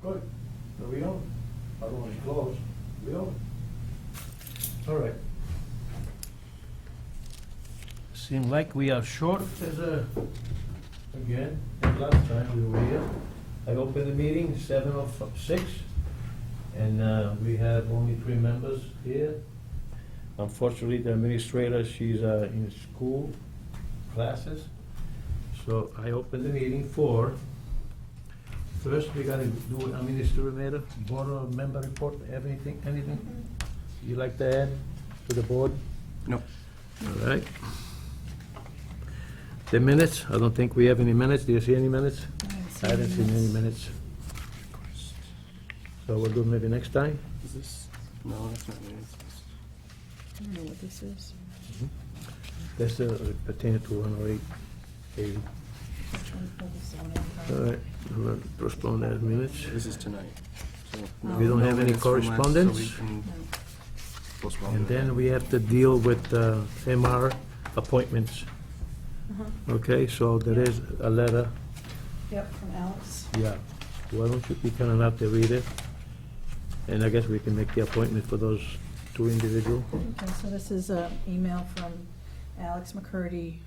Good. No, we don't. I don't want to close. We don't. All right. Seem like we are short again, as last time we were here. I opened the meeting 7:06, and we have only 3 members here. Unfortunately, the administrator, she's in school classes. So I opened the meeting for, first we gotta do administrator, board member report, anything? You like to add to the board? No. All right. The minutes, I don't think we have any minutes. Do you see any minutes? I haven't seen any minutes. So we'll do maybe next time. Is this? No, that's not me. I don't know what this is. That's pertaining to 108. All right, we'll postpone that minutes. This is tonight. So We don't no have any minutes from last, so correspondence? we can postpone And it. then we have to deal with MR appointments. Okay, so there is a letter. Yep, from Alex. Yeah. Why don't you be kind enough to read it? And I guess we can make the appointment for those 2 individuals. Okay, so this is an email from Alex McCurdy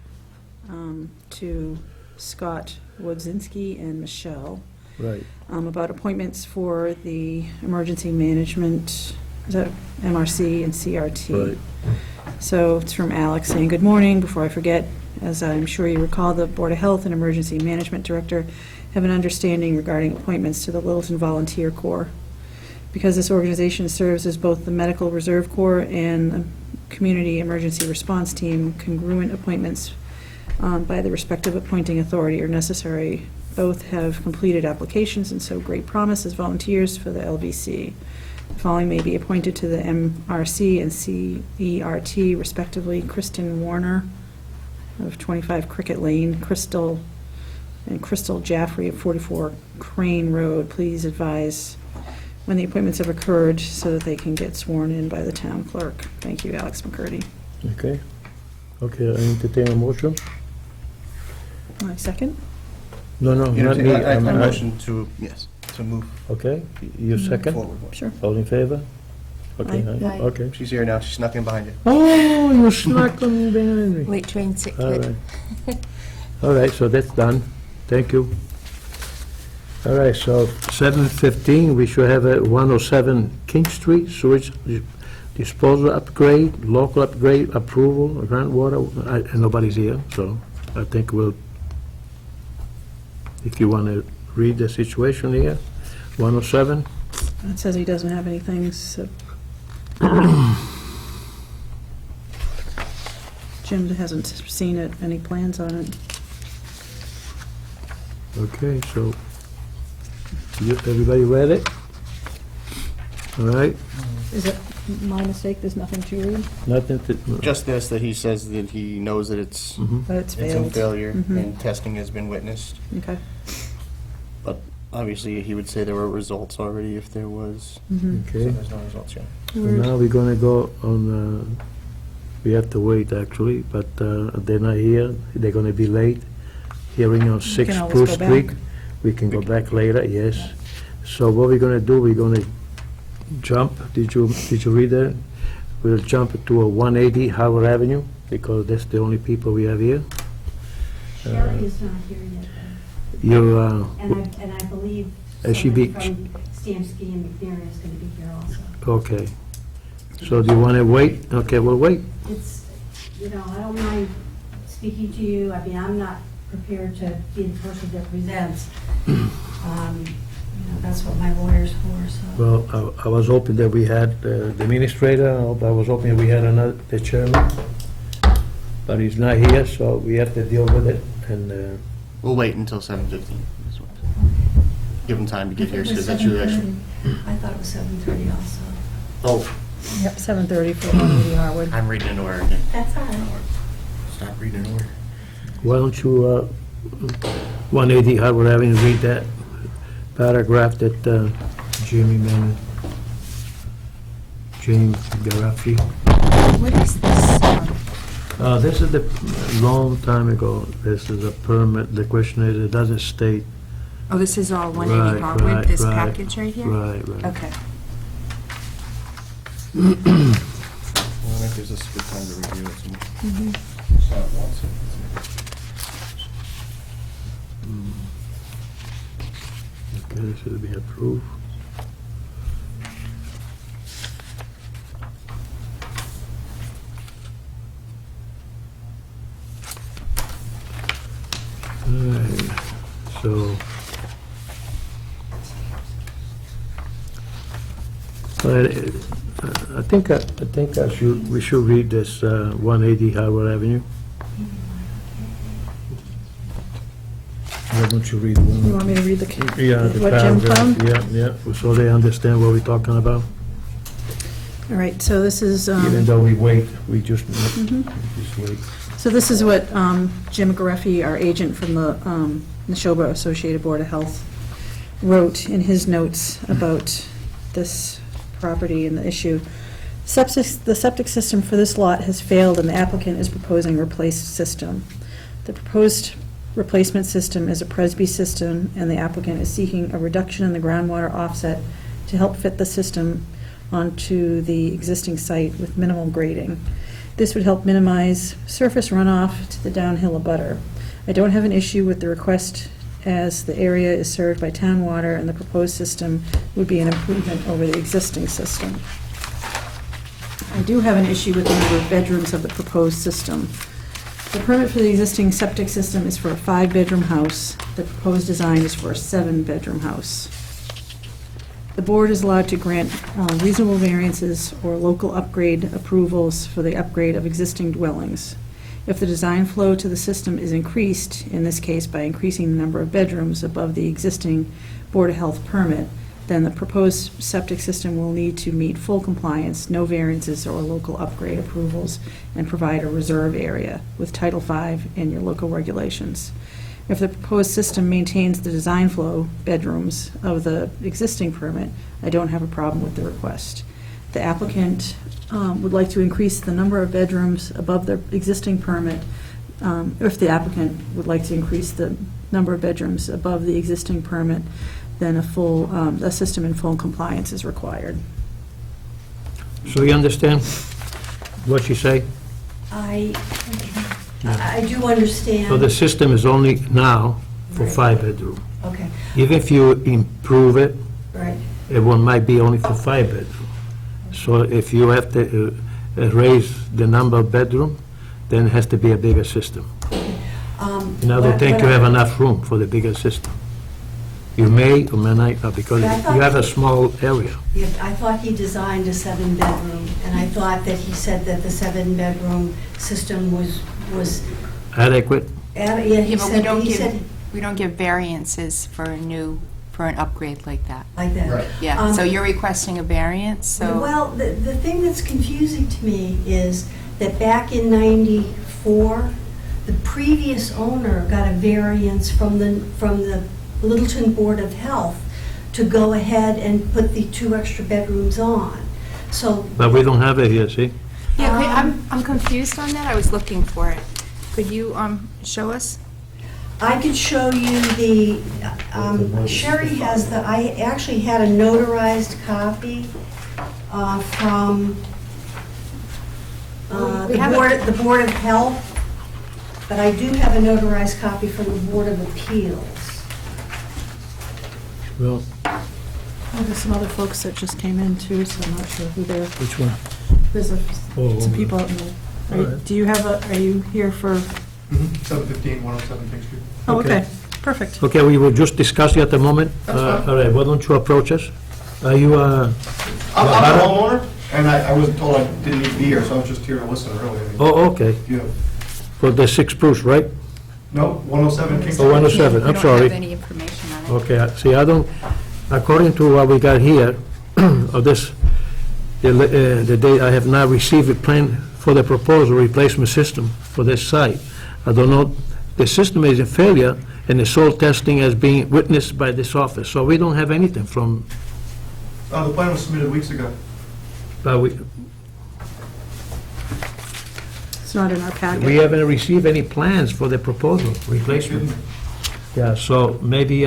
to Scott Wodzinski and Michelle Right. about appointments for the emergency management, is that MRC and CRT? Right. So it's from Alex saying, "Good morning. Before I forget, as I'm sure you recall, the Board of Health and Emergency Management Director have an understanding regarding appointments to the Littleton Volunteer Corps. Because this organization serves as both the Medical Reserve Corps and the Community Emergency Response Team, congruent appointments by the respective appointing authority are necessary. Both have completed applications and show great promise as volunteers for the LVC. The following may be appointed to the MRC and CERT respectively: Kristen Warner of 25 Cricket Lane, Crystal Jaffrey of 44 Crane Road. Please advise when the appointments have occurred so that they can get sworn in by the town clerk. Thank you, Alex McCurdy." Okay. Okay, I entertain a motion? My second? No, not me. I I'm- motion to, yes, to move Okay, you second? forward. Sure. All in favor? Okay, Aye. okay. She's here now, she's snuck in behind you. Oh, you snuck on behind me. Late train sick All kid. right. All right, so that's done. Thank you. All right, so 7:15, we should have a 107 King Street sewage disposal upgrade, local upgrade approval, groundwater. Nobody's here, so I think we'll, if you want to read the situation here, 107. It says he doesn't have anything, so. Jim hasn't seen it, any plans on it. Okay, so everybody read it? All right, Is it my mistake, there's nothing to read? nothing to... Just this, that he says that he knows that it's Mhm. But it's in failed. failure Mhm. and testing has been witnessed. Okay. But obviously, he would say there were results already if there was. Mhm. So Okay, there's no results yet. so now we're gonna go on, we have to wait actually, but they're not here, they're gonna be late. Hearing on 6 can always Spruce go Creek. back. We can go back later, yes. So what we're gonna do, we're gonna jump, did you read that? We'll jump to a 180 Howard Avenue, because that's the only people we have here. Sherry is not here yet, You, and I believe She be- someone from Stamsky and McNair is going to be here also. okay. So do you wanna wait? Okay, we'll wait. It's, I don't mind speaking to you. I mean, I'm not prepared to be the person that presents. That's what my lawyer's for, so. Well, I was hoping that we had the administrator, I was hoping we had the chairman, but he's not here, so we have to deal with it, and, We'll wait until 7:15. Give him time to get here, because that's your actual. I thought it was 7:30 also. Oh, Yep, 7:30 for 180 Harwood. I'm reading in order again. That's all right. Stop reading in order. why don't you, 180 Howard Avenue, read that paragraph that Jamie Garaffi. What is this? This is long time ago, this is a permit, the question is, it doesn't state Oh, this is all 180 Right, Harwood, right, this right. package right here? Right, right. Okay. Well, that gives us a good time to review it. So not once. Okay, this should be approved. All right, so. I think we should read this 180 Howard Avenue. Why don't you read one? You want me to read the, Yeah, the what Jim paragraph, found? Yeah, so they understand what we're talking about. All right, so this is, Even though we wait, we just wait. so this is what Jim Gareffi, our agent from the Neshoba Associated Board of Health, wrote in his notes about this property and the issue. The septic system for this lot has failed and the applicant is proposing a replaced system. The proposed replacement system is a Presby system and the applicant is seeking a reduction in the groundwater offset to help fit the system onto the existing site with minimal grading. This would help minimize surface runoff to the downhill abutter. I don't have an issue with the request as the area is served by town water and the proposed system would be an improvement over the existing system. I do have an issue with the number of bedrooms of the proposed system. The permit for the existing septic system is for a 5-bedroom house. The proposed design is for a 7-bedroom house. The board is allowed to grant reasonable variances or local upgrade approvals for the upgrade of existing dwellings. If the design flow to the system is increased, in this case by increasing the number of bedrooms above the existing Board of Health permit, then the proposed septic system will need to meet full compliance, no variances or local upgrade approvals, and provide a reserve area with Title V and your local regulations. If the proposed system maintains the design flow bedrooms of the existing permit, I don't have a problem with the request. The applicant would like to increase the number of bedrooms above the existing permit. If the applicant would like to increase the number of bedrooms above the existing permit, then a system in full compliance is required. So you understand what you say? I do understand. So the system is only now for 5-bedroom. Okay, Even if you improve it, right. it might be only for 5-bedroom. So if you have to raise the number of bedroom, then it has to be a bigger system. And I don't think you have enough room for the bigger system. You may or may not, because Yeah, I thought you have a small area. Yeah, I thought he designed a 7-bedroom, and I thought that he said that the 7-bedroom system was, Adequate? yeah, Yeah, he but said, we don't give variances for an upgrade like that. like that. Right. Yeah, so you're requesting a variance, so. Well, the thing that's confusing to me is that back in '94, the previous owner got a variance from the Littleton Board of Health to go ahead and put the 2 extra bedrooms on. So, But we don't have it here, see? Yeah, wait, I'm confused on that, I was looking for it. Could you show us? I could show you the, Sherry has I actually had a notarized copy from We have it. the Board of Health, but I do have a notarized copy from the Board of Appeals. Well, There's some other folks that just came in too, so I'm not sure who they're, which one? there's Oh, some people out in the, all right. do you have are you here for, 715, 107 King Street. oh, Okay. okay, perfect. Okay, we were just discussing at the moment. That's fine. All right, why don't you approach us? Are you, I'm a homeowner, and I wasn't told I didn't need to be here, so I was just here to listen, really. I mean, oh, okay, you know, for the 6 Spruce, right? No, 107 King Oh, Street. 107, I'm We don't sorry. have any information on it. Okay, see, I don't, according to what we got here, of this, the date, I have not received a plan for the proposed replacement system for this site. I don't know, the system is in failure, and the soil testing is being witnessed by this office, so we don't have anything from, The plan was submitted weeks ago. It's not in our packet. we haven't received any plans for the proposal replacement. Yeah, so maybe,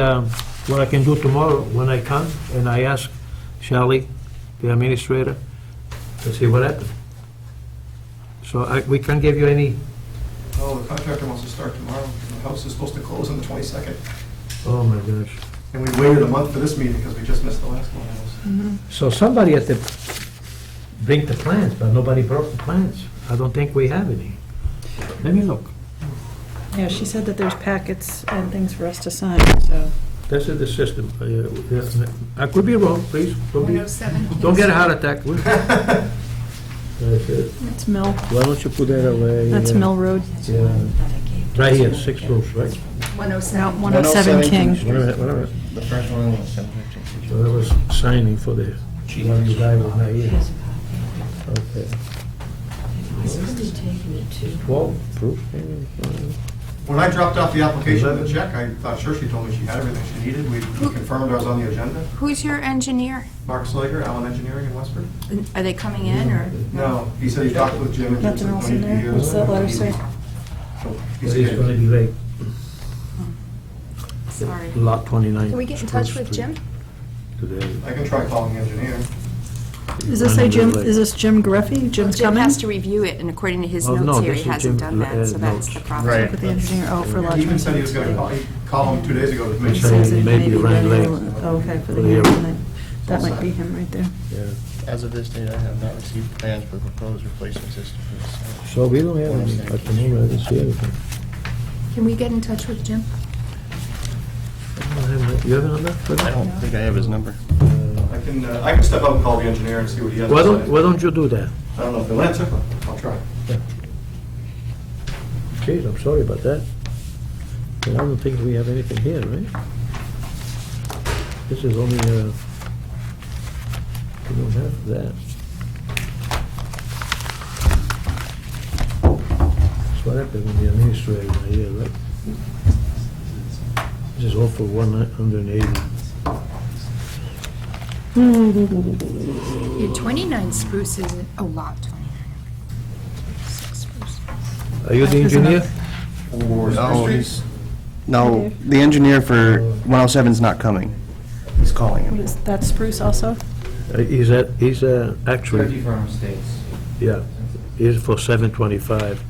what I can do tomorrow, when I come, and I ask Shelley, the administrator, to see what happened. So we can't give you any, Oh, the contractor wants to start tomorrow. The house is supposed to close on the 22nd. oh my gosh. And we waited a month for this meeting because we just missed the last one. So somebody had to bring the plans, but nobody brought the plans. I don't think we have any. Let me look. Yeah, she said that there's packets and things for us to sign, so. This is the system. I could be wrong, please. Don't be- 107. Don't get a heart attack. That's it. It's Mill, Why don't you put that away? that's Mill Road. Yeah. Right here, 6 Bruce, right? 107. 107 King. Wait a minute, wait a minute. The first one was 7:15. So that was signing for the, one you guy was not here. Okay. 12, Bruce? When I dropped off the application and the check, I thought sure she told me she had everything she needed. We confirmed I was on the agenda. Who's your engineer? Mark Slager, Allen Engineering in Westford. Are they coming in, or? No, he said he talked with Jim and Jim said Nothing else don't in need to be there? here. What's that letter say? So He's he's gonna here. be late. Sorry. Lot 29. Can we get in touch Spruce with Street Jim? Today. I can try calling the engineer. Does this say Jim, is this Jim Greffy? Jim's Jim coming? has to review it, and according to his Oh, no, notes here, this he is hasn't Jim, done that, so that's notes. the problem. Right. With the engineer, oh, for lot He even said he was going to 27. call him 2 days ago to make He sure. said Says it maybe may be ran late. Daniel. Oh, okay, for the For the hearing. hearing. then. That might be him right there. Yeah. As of this date, I have not received plans for proposed replacement system for the site. So we don't have any, at the moment, I didn't see anything. Can we get in touch with Jim? I don't have a- You have a number for I that? don't think I have his number. I can step out and call the engineer and see what he has to say. Why don't you do that? I don't know if they'll answer, but I'll try. Geez, I'm sorry about that. But I don't think we have anything here, right? This is only, we don't have that. That's what happened when the administrator was here, right? This is all for 180. Your 29 Spruce is, lot 29. 6 Spruce. Are you the engineer? No, no, the engineer for 107's not coming. He's calling What him. is, that's Spruce also? He's actually, Farm Estates. yeah, he's for 725.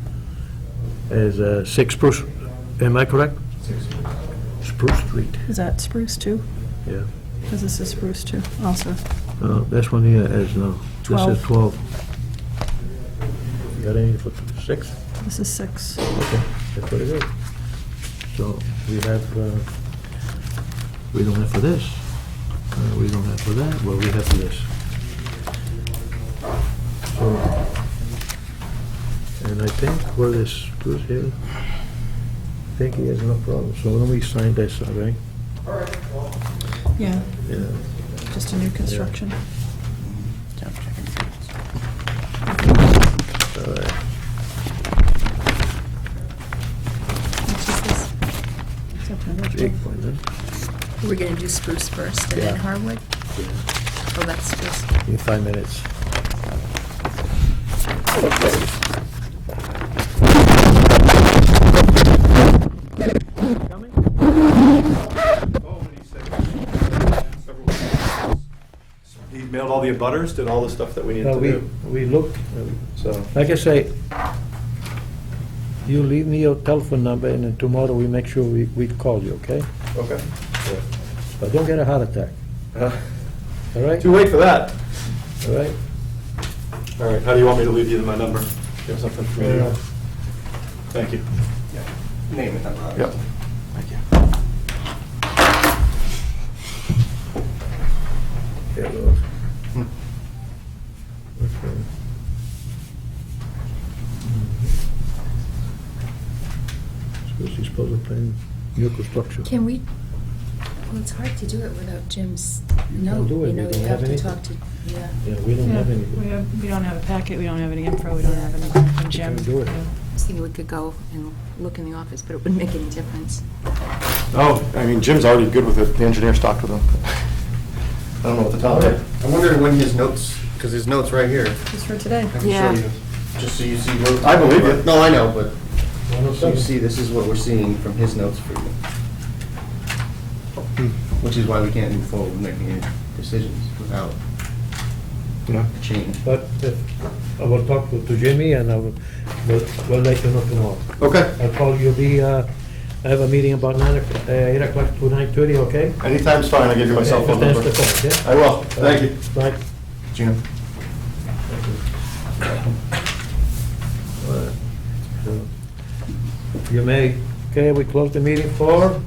As 6 Spruce, am I correct? Spruce Street, Is that Spruce too? yeah. Because this is Spruce too, also. This one here is, no, this is 12. 12. You got any for 6? This is 6. Okay, that's what it is. So we have, we don't have for this. We don't have for that, well, we have for this. So, and I think where this Spruce here, I think he has no problem. So why don't we sign this, all right? Yeah, Yeah. just a new construction. Yeah, I'm checking the dates. All right. Which is this? September 12th. 8.9. We're gonna do Spruce first, and then Yeah. Harwood? Oh, that's Spruce. In 5 minutes. He mailed all the abutters, did all the stuff that we needed to do. We looked, So, like I say, you leave me your telephone number, and then tomorrow we make sure we call you, okay? okay. But don't get a heart attack, all right? Too late for that. All right? All right, how do you want me to leave you my number? You have something for me to? Thank you. Name it. Yep. Thank you. There it goes. Okay. Suppose he's supposed to plan new construction. Can we, well, it's hard to do it without Jim's note, do it, you know, we you don't have have to talk anything. to, yeah. Yeah, we don't have any. We don't have a packet, we don't have any info, we don't have anything from Jim. can't do it. Yeah. I was thinking we could go and look in the office, but it wouldn't make any difference. Oh, I mean, Jim's already good with it. The engineer's talked with him. I don't know what to tell him. I'm wondering when his notes, because his notes right here. Just for today. I can Yeah. show you, just so you see. what- I believe you. No, I know, but so you 107. see, this is what we're seeing from his notes for you. which is why we can't move forward with making any decisions without Yeah. a change. But I will talk to Jimmy, and we'll let you know tomorrow. Okay, I'll call you, I have a meeting about 8 o'clock to 9:30, okay? anytime's fine, I'll give you my cell phone That's number. the phone, yeah? I will, thank you. Right. Gina? You may, okay, we close the meeting for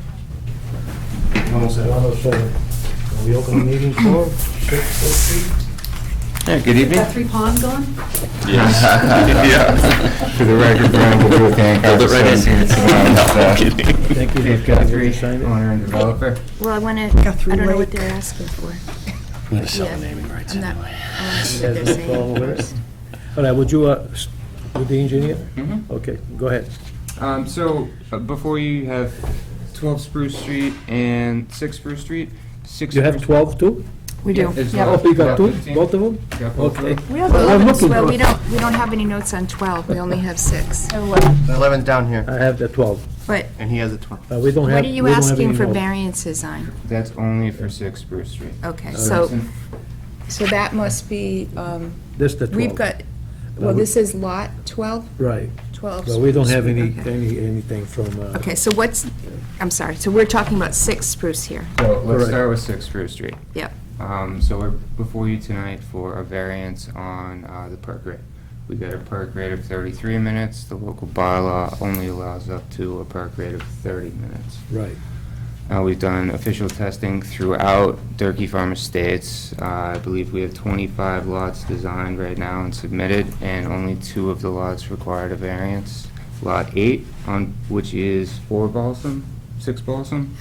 107. 1:07. We open the meeting for 6:03. Yeah, good evening. Guthrie Pond gone? Yeah. For the record, Brian Booth, Hold it right in. Thank you. Dave Guthrie, owner and developer. Well, I want to, Guthrie I don't know what Lake. they're asking for. Need to sell the naming rights I'm not, I want to see what There's they're no saying problem with first. it? All right, would you, with the engineer? Mhm. Okay, go ahead. Before you have 12 Spruce Street and 6 Spruce Street. 6 You have Spruce- 12 too? We do, It's yeah. Oh, you got two, 15. both of them? Got both of Okay. them. We have Well, I'm 11. looking Well, for- we don't have any notes on 12, we only have 6. The 11's down here, I have the 12. But and he has a 12. We don't have. what are you we don't have asking any for more. variances on? That's only for 6 Spruce Street. Okay, All so that must be, This the 12. we've got, well, this is lot 12? Right. 12. Well, we don't have Spruce, any, okay. anything from, Okay, so what's, I'm sorry, so we're talking about 6 Spruce here? So let's Correct. start with 6 Spruce Street. Yep. So we're before you tonight for a variance on the perk rate. We got a perk rate of 33 minutes. The local bylaw only allows up to a perk rate of 30 minutes. right. We've done official testing throughout Durkee Farm Estates. I believe we have 25 lots designed right now and submitted, and only 2 of the lots required a variance. Lot 8, on which is 4 Balsam, 6 Balsam.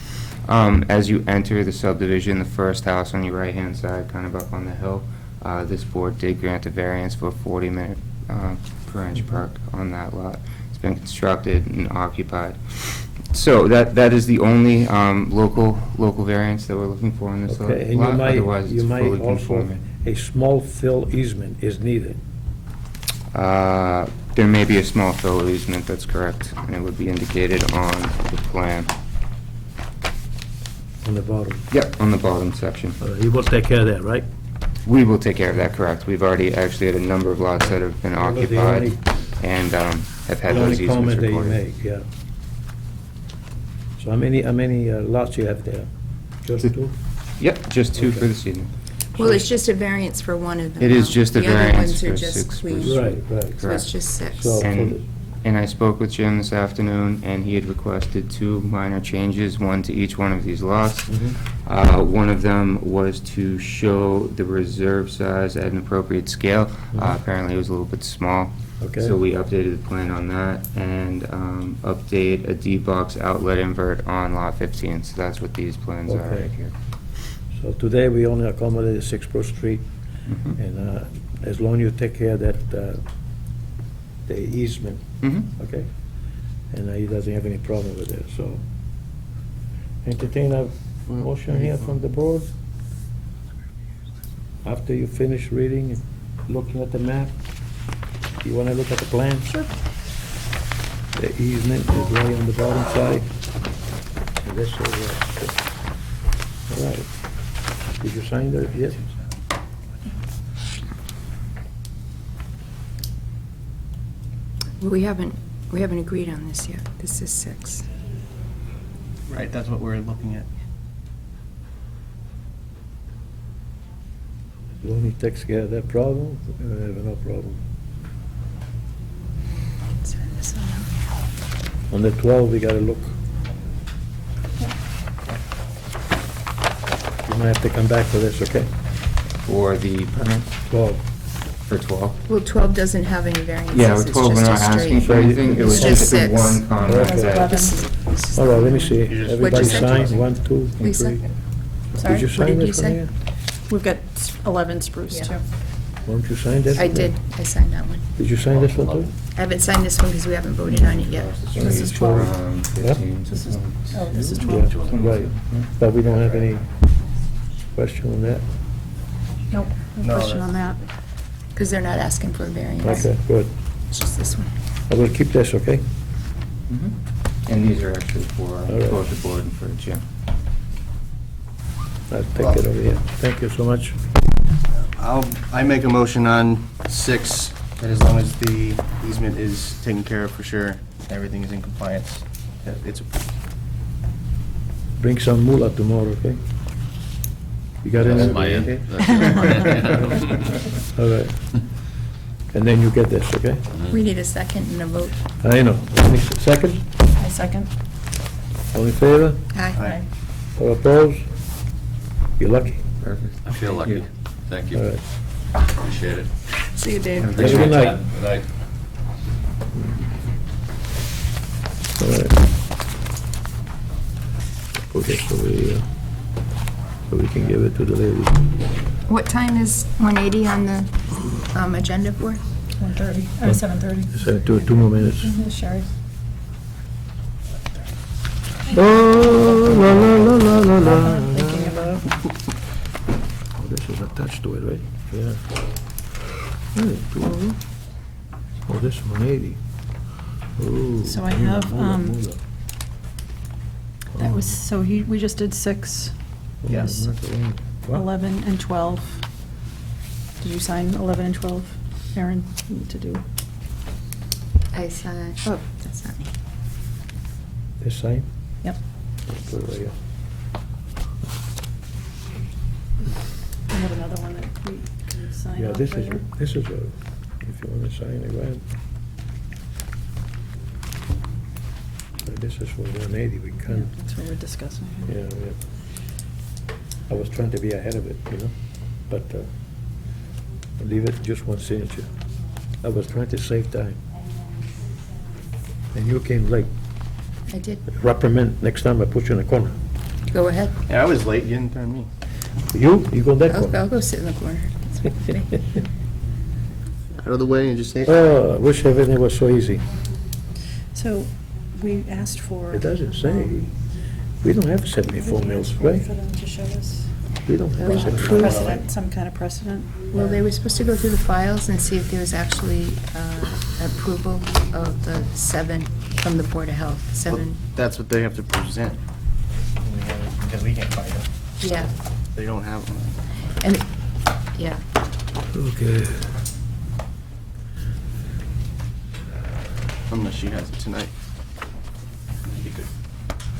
As you enter the subdivision, the first house on your right-hand side, kind of up on the hill, this board did grant a variance for a 40-minute per inch perk on that lot. It's been constructed and occupied. So that is the only local variance that we're looking for in this lot. Okay, and you Otherwise, you it's might fully also, conforming. a small fill easement is needed. There may be a small fill easement, that's correct, and it would be indicated on the plan. On the bottom. Yep, on the bottom section. You will take care of that, right? We will take care of that, correct. We've already actually had a number of lots that have been That was the occupied only- and have had The those only easements comment that you recorded. make, yeah. So how many lots you have there? Just Two. 2? Yep, just 2 Okay. for this evening. Well, it's just a variance for one of them. It is now. just a The other variance ones are for just 6 clean. Spruce Right, right. So it's Correct. just 6. So- And I spoke with Jim this afternoon, and he had requested 2 minor changes, one to each one of these lots. One of them was to show the reserve size at an appropriate scale. Apparently, it was a little bit small. Okay. So we updated the plan on that, and update a D-box outlet invert on lot 15. So that's what these plans are Okay. right here. So today, we only accommodated 6 Pro Street, Mhm. and as long as you take care of that, the easement, Mhm. okay? And he doesn't have any problem with it, so. Entertain a motion here from the board? After you finish reading and looking at the map, you wanna look at the plan? Sure. The easement is right on the bottom side. And this is, all right. Did you sign that? Yes? Well, we haven't agreed on this yet. This is 6. Right, that's what we're looking at. As long as he takes care of that problem, we have no problem. Send this one out. On the 12, we gotta look. You might have to come back for this, okay? For the permit, 12. for 12. Well, 12 doesn't have any variances. Yeah, with it's 12, we're just a not asking straight- for anything. It was It's just just the 6. one comment Okay. that. This is All right, let me see. What'd you Everybody say? sign, 1, 2, and Lisa? 3. Sorry? Did you What sign did you this one say? here? We've got 11 Spruce, Yeah. too. Why don't you sign this? I one? did, I signed that one. Did you sign this one too? I haven't signed this one because we haven't voted on it yet. This is 12. 15. Oh, this is 12. Yeah, right. But we don't have any question on that? Nope, no question on that. Because they're not asking for a variance. Okay, good. It's just this one. I will keep this, okay? And these are actually for right. both the board and for Jim. I'll take it over here. Thank you so much. I make a motion on 6, that as long as the easement is taken care of for sure, everything is in compliance, that it's approved. Bring some moolah tomorrow, okay? You got any? That's my end. All right. And then you get this, okay? We need a second and a vote. I know. Any second? I second. All in favor? Aye. Or opposed? You're lucky. Perfect. I feel lucky. Thank you. All right. Appreciate it. See you, Dave. Have a good night. Good night. All right. Put this over here, so we can give it to the lady. What time is 180 on the agenda for? 1:30, or 7:30. So, two more minutes. Sherry. Oh, la, la, la, la, la, I'm la. thinking about. Oh, this is attached to it, right? Yeah. Hey, 2 of them? Oh, this 180. Oh. So I have, moolah. That was, so we just did 6, Oh, Yes. not the one. What? 11, and 12. Did you sign 11 and 12? Aaron, you need to do. I saw, oh, that's not me. This sign? Yep. Put it right here. I have another one that we can sign Yeah, off this is, later. if you want to sign it, go ahead. But this is for 180, we Yeah, can't, that's what we're discussing. yeah, yeah. I was trying to be ahead of it, you know, but leave it just one signature. I was trying to save time. And you came late. I did. Reprimand, next time I put you in a corner. Go ahead. Yeah, I was late, you didn't turn me. You go in that I'll corner. go sit in the corner. It's fine with me. Out of the way and just say, Oh, I wish everything was so easy. So we asked for. It doesn't say. We don't have 74 mills, right? For them to show us We don't have 74 mills. precedent, some kind of precedent. Well, they were supposed to go through the files and see if there was actually approval of the 7 from the Board of Health, 7, that's what they have to present. Because we can't find it. yeah. They don't have them. And, yeah. Okay. Unless she has it tonight. Be good.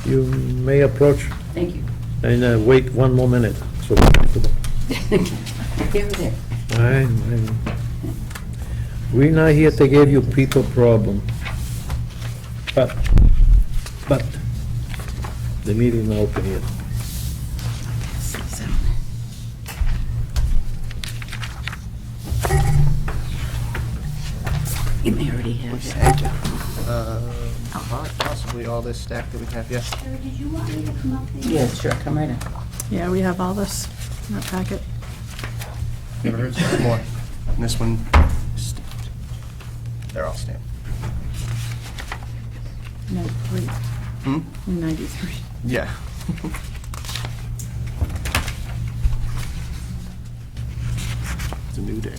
You may approach Thank you. and wait 1 more minute. So Here or there. we're not here to give you people problem. But the meeting is not open yet. You may already have it. Possibly all this stack that we have, yeah. Sarah, did you want me to come up there? Yeah, sure, come right in. Yeah, we have all this in our packet. Never heard more. And this one is stamped. They're all stamped. No, wait, Hmm? 93. Yeah. It's a new day.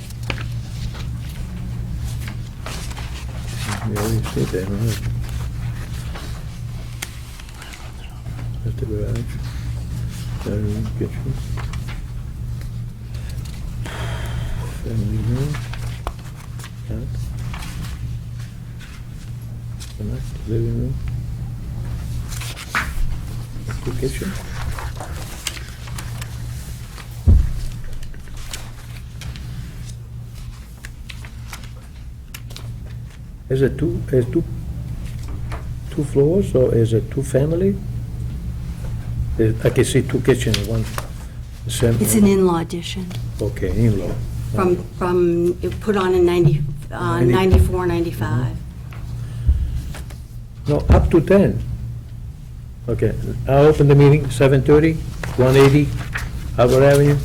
We already said that, right? That's the garage. Kitchen. Family room. That. And that's the living room. That's the kitchen. Is it two floors, or is it two family? I can see two kitchen, one. It's an in-law addition Okay, in-law. from, it put on in 94, 95. No, up to 10. Okay, I'll open the meeting, 7:30, 180 Albert Avenue.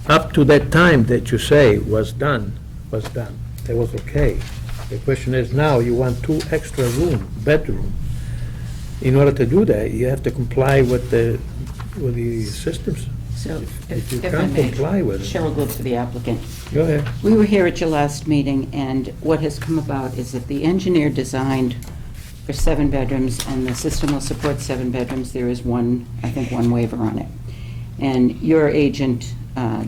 Up to that time that you say was done. That was okay. The question is now, you want 2 extra bedroom. In order to do that, you have to comply with the systems. So, If you if I can't may, comply with it, Cheryl Good for the applicant. go ahead. We were here at your last meeting, and what has come about is that the engineer designed for 7 bedrooms, and the system will support 7 bedrooms. There is one, I think, one waiver on it. And your agent,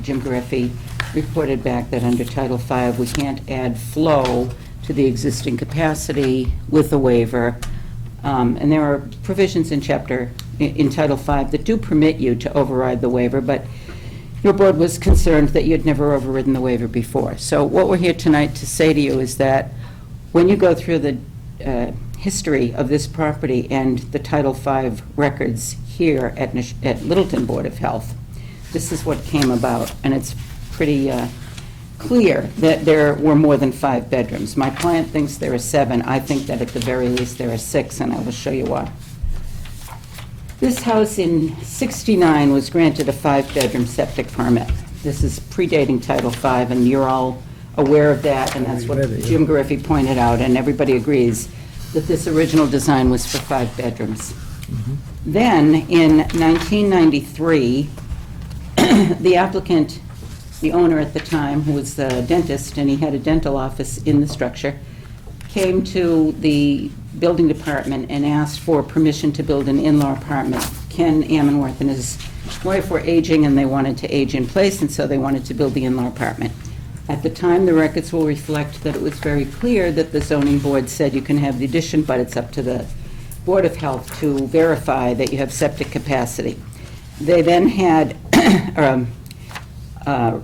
Jim Greffey, reported back that under Title V, we can't add flow to the existing capacity with a waiver. And there are provisions in Title V that do permit you to override the waiver, but your board was concerned that you'd never overridden the waiver before. So what we're here tonight to say to you is that when you go through the history of this property and the Title V records here at Littleton Board of Health, this is what came about, and it's pretty clear that there were more than 5 bedrooms. My client thinks there are 7. I think that at the very least there are 6, and I will show you why. This house in '69 was granted a 5-bedroom septic permit. This is predating Title V, and you're all aware of that, and that's what Jim Greffey pointed out, and everybody agrees that this original design was for 5 bedrooms. Then, in 1993, the applicant, the owner at the time, who was a dentist, and he had a dental office in the structure, came to the building department and asked for permission to build an in-law apartment. Ken Amenworth and his wife were aging, and they wanted to age in place, and so they wanted to build the in-law apartment. At the time, the records will reflect that it was very clear that the zoning board said you can have the addition, but it's up to the Board of Health to verify that you have septic capacity. They then had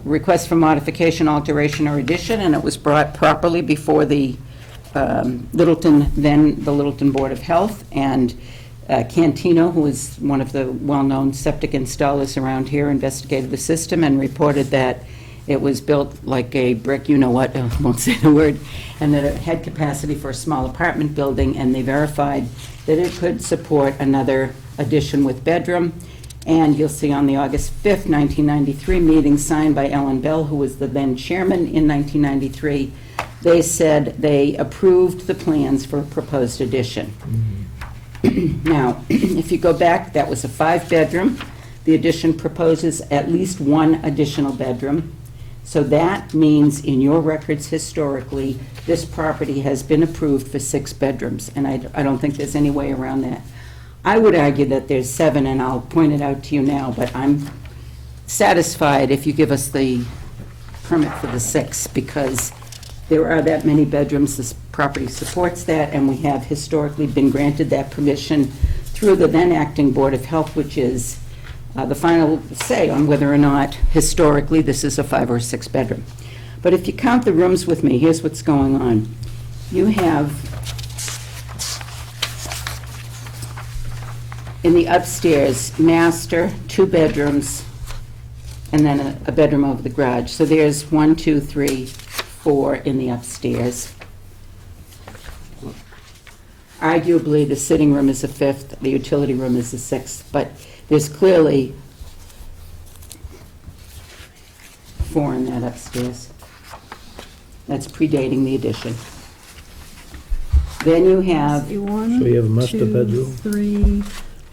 request for modification, alteration, or addition, and it was brought properly before the Littleton Board of Health, and Cantino, who is one of the well-known septic installers around here, investigated the system and reported that it was built like a brick, you-know-what, I won't say the word, and that it had capacity for a small apartment building, and they verified that it could support another addition with bedroom. And you'll see on the August 5th, 1993 meeting signed by Ellen Bell, who was the then chairman in 1993, they said they approved the plans for a proposed addition. Now, if you go back, that was a 5-bedroom. The addition proposes at least 1 additional bedroom. So that means in your records historically, this property has been approved for 6 bedrooms, and I don't think there's any way around that. I would argue that there's 7, and I'll point it out to you now, but I'm satisfied if you give us the permit for the 6, because there are that many bedrooms. This property supports that, and we have historically been granted that permission through the then acting Board of Health, which is the final say on whether or not historically this is a 5 or 6 bedroom. But if you count the rooms with me, here's what's going on. You have in the upstairs, master, 2 bedrooms, and then a bedroom over the garage. So there's 1, 2, 3, 4 in the upstairs. Arguably, the sitting room is a 5th, the utility room is a 6th, but there's clearly 4 in that upstairs. That's predating the addition. Then you have, See, 1, So you have a master 2, bedroom? 3,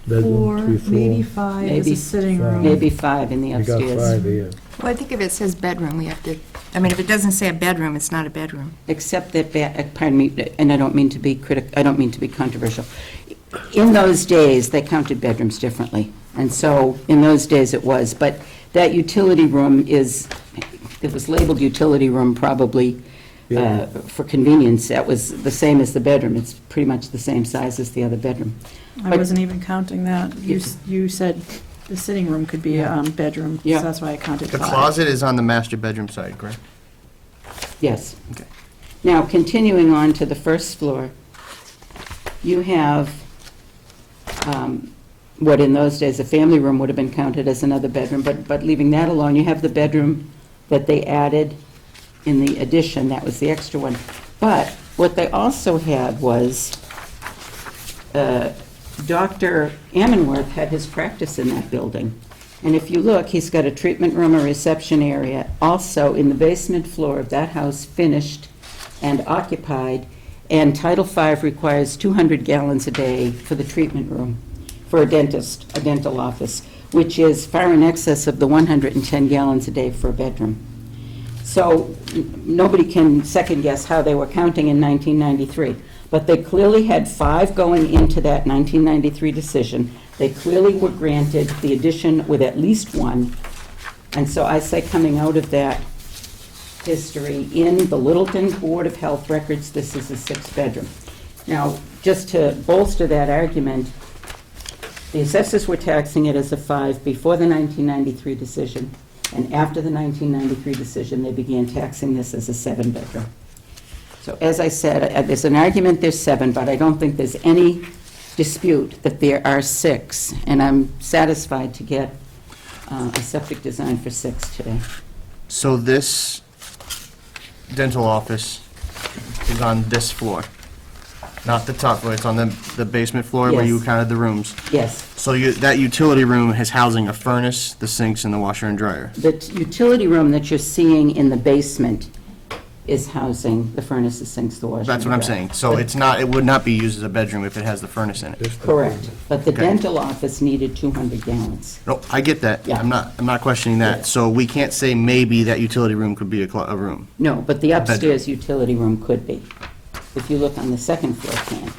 Bedroom, 4, 3, 4. maybe 5 is Maybe a sitting room. maybe 5 in the You got upstairs. 5 here. Well, I think if it says bedroom, we have to, I mean, if it doesn't say a bedroom, it's not a bedroom. Except that, pardon me, and I don't mean to be I don't mean to be controversial. In those days, they counted bedrooms differently, and so in those days it was. But that utility room it was labeled utility room probably for convenience. That was the same as the bedroom. It's pretty much the same size as the other bedroom. I wasn't even counting that. You said the sitting room could be a bedroom, so Yeah. that's why I counted The 5. closet is on the master bedroom side, correct? Yes. Okay. Now, continuing on to the first floor, you have what in those days a family room would have been counted as another bedroom, but leaving that alone, you have the bedroom that they added in the addition, that was the extra one. But what they also had was Dr. Amenworth had his practice in that building. And if you look, he's got a treatment room, a reception area, also in the basement floor of that house, finished and occupied. And Title V requires 200 gallons a day for the treatment room, for a dentist, a dental office, which is far in excess of the 110 gallons a day for a bedroom. So nobody can second guess how they were counting in 1993. But they clearly had 5 going into that 1993 decision. They clearly were granted the addition with at least 1. And so I say, coming out of that history, in the Littleton Board of Health records, this is a 6-bedroom. Now, just to bolster that argument, the assessors were taxing it as a 5 before the 1993 decision, and after the 1993 decision, they began taxing this as a 7-bedroom. So as I said, there's an argument there's 7, but I don't think there's any dispute that there are 6, and I'm satisfied to get a septic design for 6 today. So this dental office is on this floor, not the top floor, it's on the basement floor where you Yes. counted the rooms. Yes. So that utility room is housing a furnace, the sinks, and the washer and dryer. The utility room that you're seeing in the basement is housing the furnace, the sinks, the washer. That's what and I'm dryer. saying. So it would not be used as a bedroom if it has the furnace in it. Correct. But the Okay. dental office needed 200 gallons. No, I get that. Yeah. I'm not questioning Yeah. that. So we can't say maybe that utility room could be a room. No, but the bedroom. upstairs utility room could be, if you look on the second floor plan.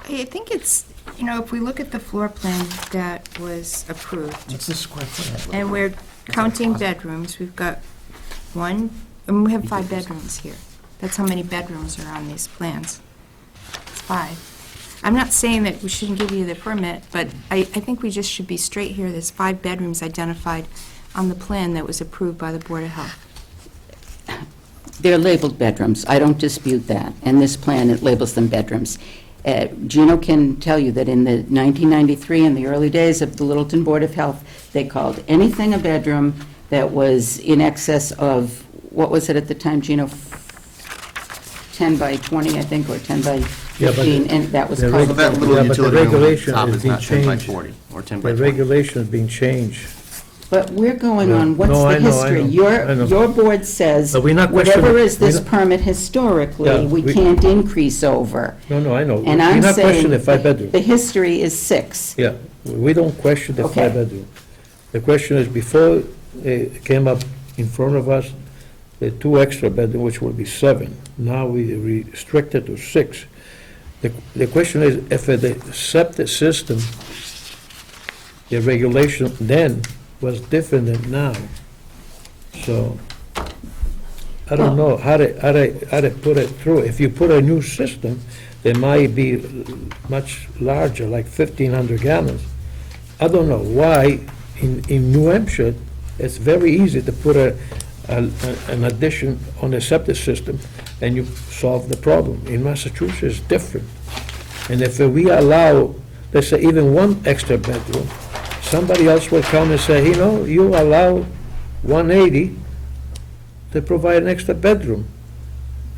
I think it's, if we look at the floor plan that was approved, What's the square foot? and we're counting bedrooms, we've got 1, and we have 5 bedrooms here. That's how many bedrooms are on these plans. It's 5. I'm not saying that we shouldn't give you the permit, but I think we just should be straight here. There's 5 bedrooms identified on the plan that was approved by the Board of Health. They're labeled bedrooms, I don't dispute that, and this plan, it labels them bedrooms. Gino can tell you that in the 1993, in the early days of the Littleton Board of Health, they called anything a bedroom that was in excess of, what was it at the time, Gino? 10 by 20, I think, or 10 by Yeah, but 15, and that was the called. So that Yeah, little but the utility room at the regulation top has is been not 10 by changed. 40 or 10 by The 20. regulation has been changed. But we're going Yeah. on, what's No, the I know, I history? know, I know. Your board says, But we're not whatever questioning- is this we're not- permit historically, Yeah, we we- can't increase over. No, I know. And We're I'm not saying, questioning the 5-bedroom. the history is 6. Yeah, we don't question the Okay. 5-bedroom. The question is, before it came up in front of us, the 2 extra bedroom, which will be 7. Now we restricted to 6. The question is, if the septic system, the regulation then was different than now. So, I don't know how to put it through. If you put a new system, they might be much larger, like 1,500 gallons. I don't know why in New Hampshire, it's very easy to put an addition on a septic system and you solve the problem. In Massachusetts, it's different. And if we allow, let's say, even 1 extra bedroom, somebody else will come and say, you allow 180 to provide an extra bedroom.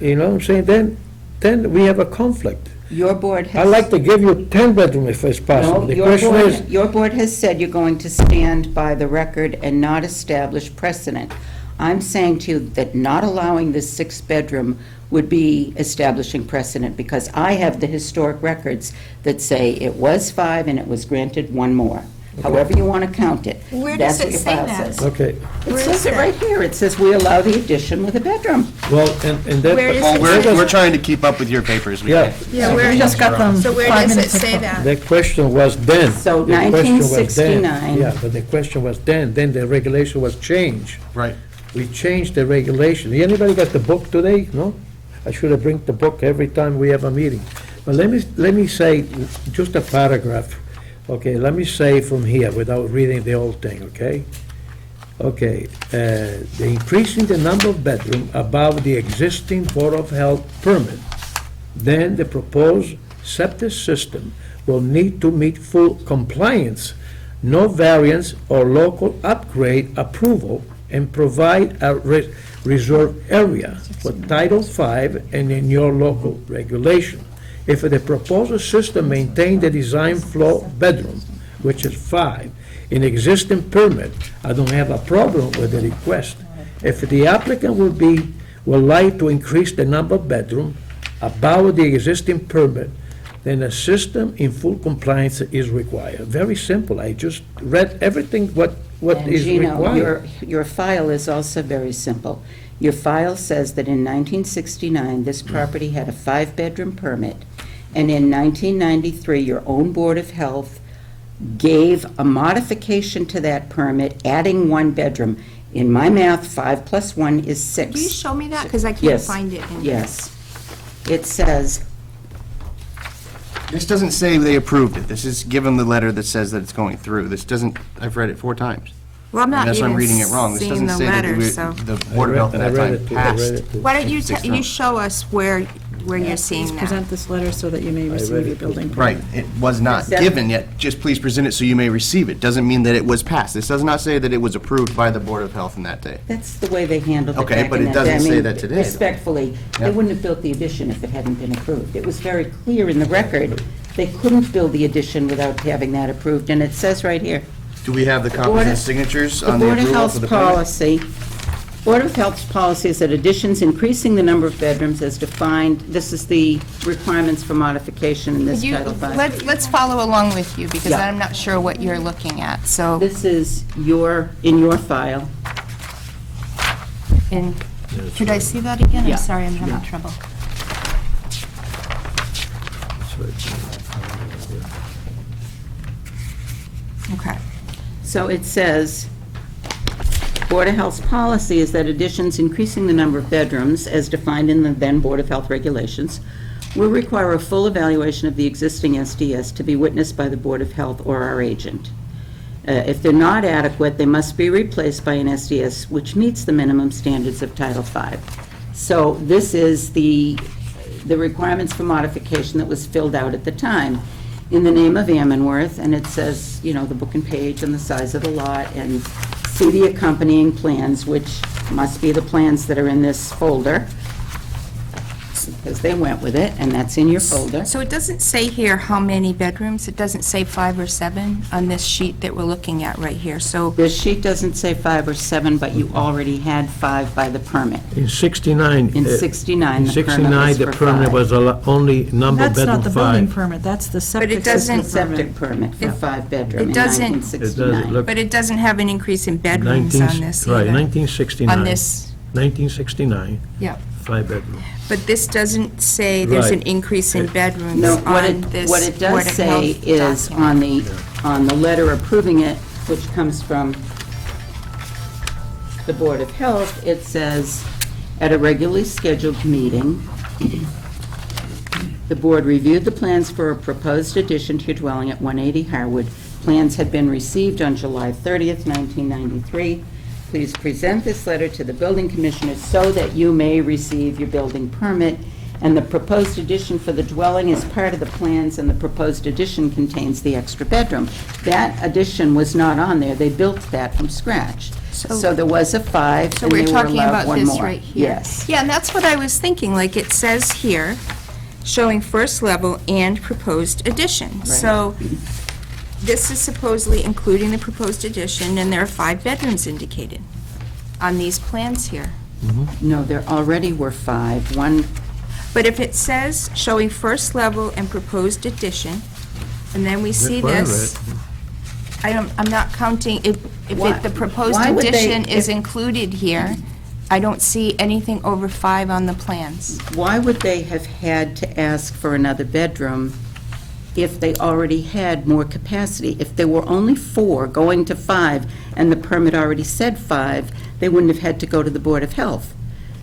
You know what I'm saying? Then we have a conflict. Your board has. I'd like to give you 10 bedroom if it's possible. No, The question is, your board has said you're going to stand by the record and not establish precedent. I'm saying to you that not allowing this 6-bedroom would be establishing precedent, because I have the historic records that say it was 5 and it was granted 1 more. However you want to count it. Where does That's what it your say file that? says. okay, It Where says is it that? right here. It says we allow the addition with a bedroom. well, and that... Where does Well, it say- we're trying to keep up with your papers. We Yeah. can't. Yeah, where, just got them so where 5 does it minutes say ago. that? The question was then. So The question was then. 1969. Yeah, but the question was then the regulation was changed. Right. We changed the regulation. Anybody got the book today? No? I should have bring the book every time we have a meeting. But let me say, just a paragraph, okay? Let me say from here without reading the whole thing, okay? Okay, the increasing the number of bedroom above the existing Board of Health permit, then the proposed septic system will need to meet full compliance, no variance or local upgrade approval, and provide a reserve area for Title V and in your local regulation. If the proposed system maintain the design floor bedroom, which is 5, in existing permit, I don't have a problem with the request. If the applicant will like to increase the number of bedroom above the existing permit, then a system in full compliance is required. Very simple. I just read everything what And is Gino, required. your file is also very simple. Your file says that in 1969, this property had a 5-bedroom permit, and in 1993, your own Board of Health gave a modification to that permit, adding 1 bedroom. In my math, 5 plus 1 is 6. Can you show me that? Because I can't Yes, find it. in- Yes. It says, This doesn't say they approved it. This is, give them the letter that says that it's going through. This doesn't, I've read it 4 times. Well, I'm not Unless I'm even reading it wrong. This seeing doesn't the say that letter, we- so. the Board of Health at that time passed. Why don't you, Six you months. show us where you're seeing Please that? present this letter so that you may receive read your it. building permit. Right, it was not Is that- given yet, just please present it so you may receive it. Doesn't mean that it was passed. This does not say that it was approved by the Board of Health in that day. that's the way they handled it Okay, back but in it that day. doesn't I say mean, that today, though. Respectfully, they Yeah. wouldn't have built the addition if it hadn't been approved. It was very clear in the record, they couldn't build the addition without having that approved, and it says right here. Do we have the Board copies of- and signatures The on the Board of approval Health's for the permit? policy, Board of Health's policy is that additions increasing the number of bedrooms as defined, this is the requirements for modification in this Could you- Title V. Let's follow along with you, because Yeah. I'm not sure what you're looking at, so. This is in your file. And could I see that again? Yeah. I'm sorry, I'm having Yeah. trouble. Okay. So it says, Board of Health's policy is that additions increasing the number of bedrooms, as defined in the then Board of Health regulations, will require a full evaluation of the existing SDS to be witnessed by the Board of Health or our agent. If they're not adequate, they must be replaced by an SDS which meets the minimum standards of Title V. So this is the requirements for modification that was filled out at the time in the name of Ammonworth, and it says, you know, the book and page and the size of the lot, and see the accompanying plans, which must be the plans that are in this folder, because they went with it, and that's in your folder. So it doesn't say here how many bedrooms? It doesn't say 5 or 7 on this sheet that we're looking at right here, so. This sheet doesn't say 5 or 7, but you already had 5 by the permit. In 69. In 69, the permit was the for permit 5. was only number That's not bedroom the building 5. permit, that's the it septic doesn't- system permit. Septic permit for It- 5-bedroom in it doesn't- It doesn't 1969. look. But it doesn't have an increase in bedrooms on this either. Right, 1969. On this, 1969, yeah. 5-bedroom. But this doesn't say there's an Right. increase in bedrooms No, on this what it does Board of say Health is document. on the letter approving it, which comes from the Board of Health, it says, at a regularly scheduled meeting, the board reviewed the plans for a proposed addition to your dwelling at 180 Harwood. Plans had been received on July 30th, 1993. Please present this letter to the building commissioner so that you may receive your building permit. And the proposed addition for the dwelling is part of the plans, and the proposed addition contains the extra bedroom. That addition was not on there. They built that from scratch. So there was a 5, So and they we're were talking allowed about one this more. right here? Yes. Yeah, and that's what I was thinking, like it says here, showing first level and proposed addition. So this is supposedly including the proposed addition, and there are 5 bedrooms indicated on these plans here. No, there already were 5. One, But if it says showing first level and proposed addition, and then we see what I this, I'm not counting, if Why- the proposed why would they- addition is if- included here, I don't see anything over 5 on the plans. why would they have had to ask for another bedroom if they already had more capacity? If there were only 4 going to 5, and the permit already said 5, they wouldn't have had to go to the Board of Health.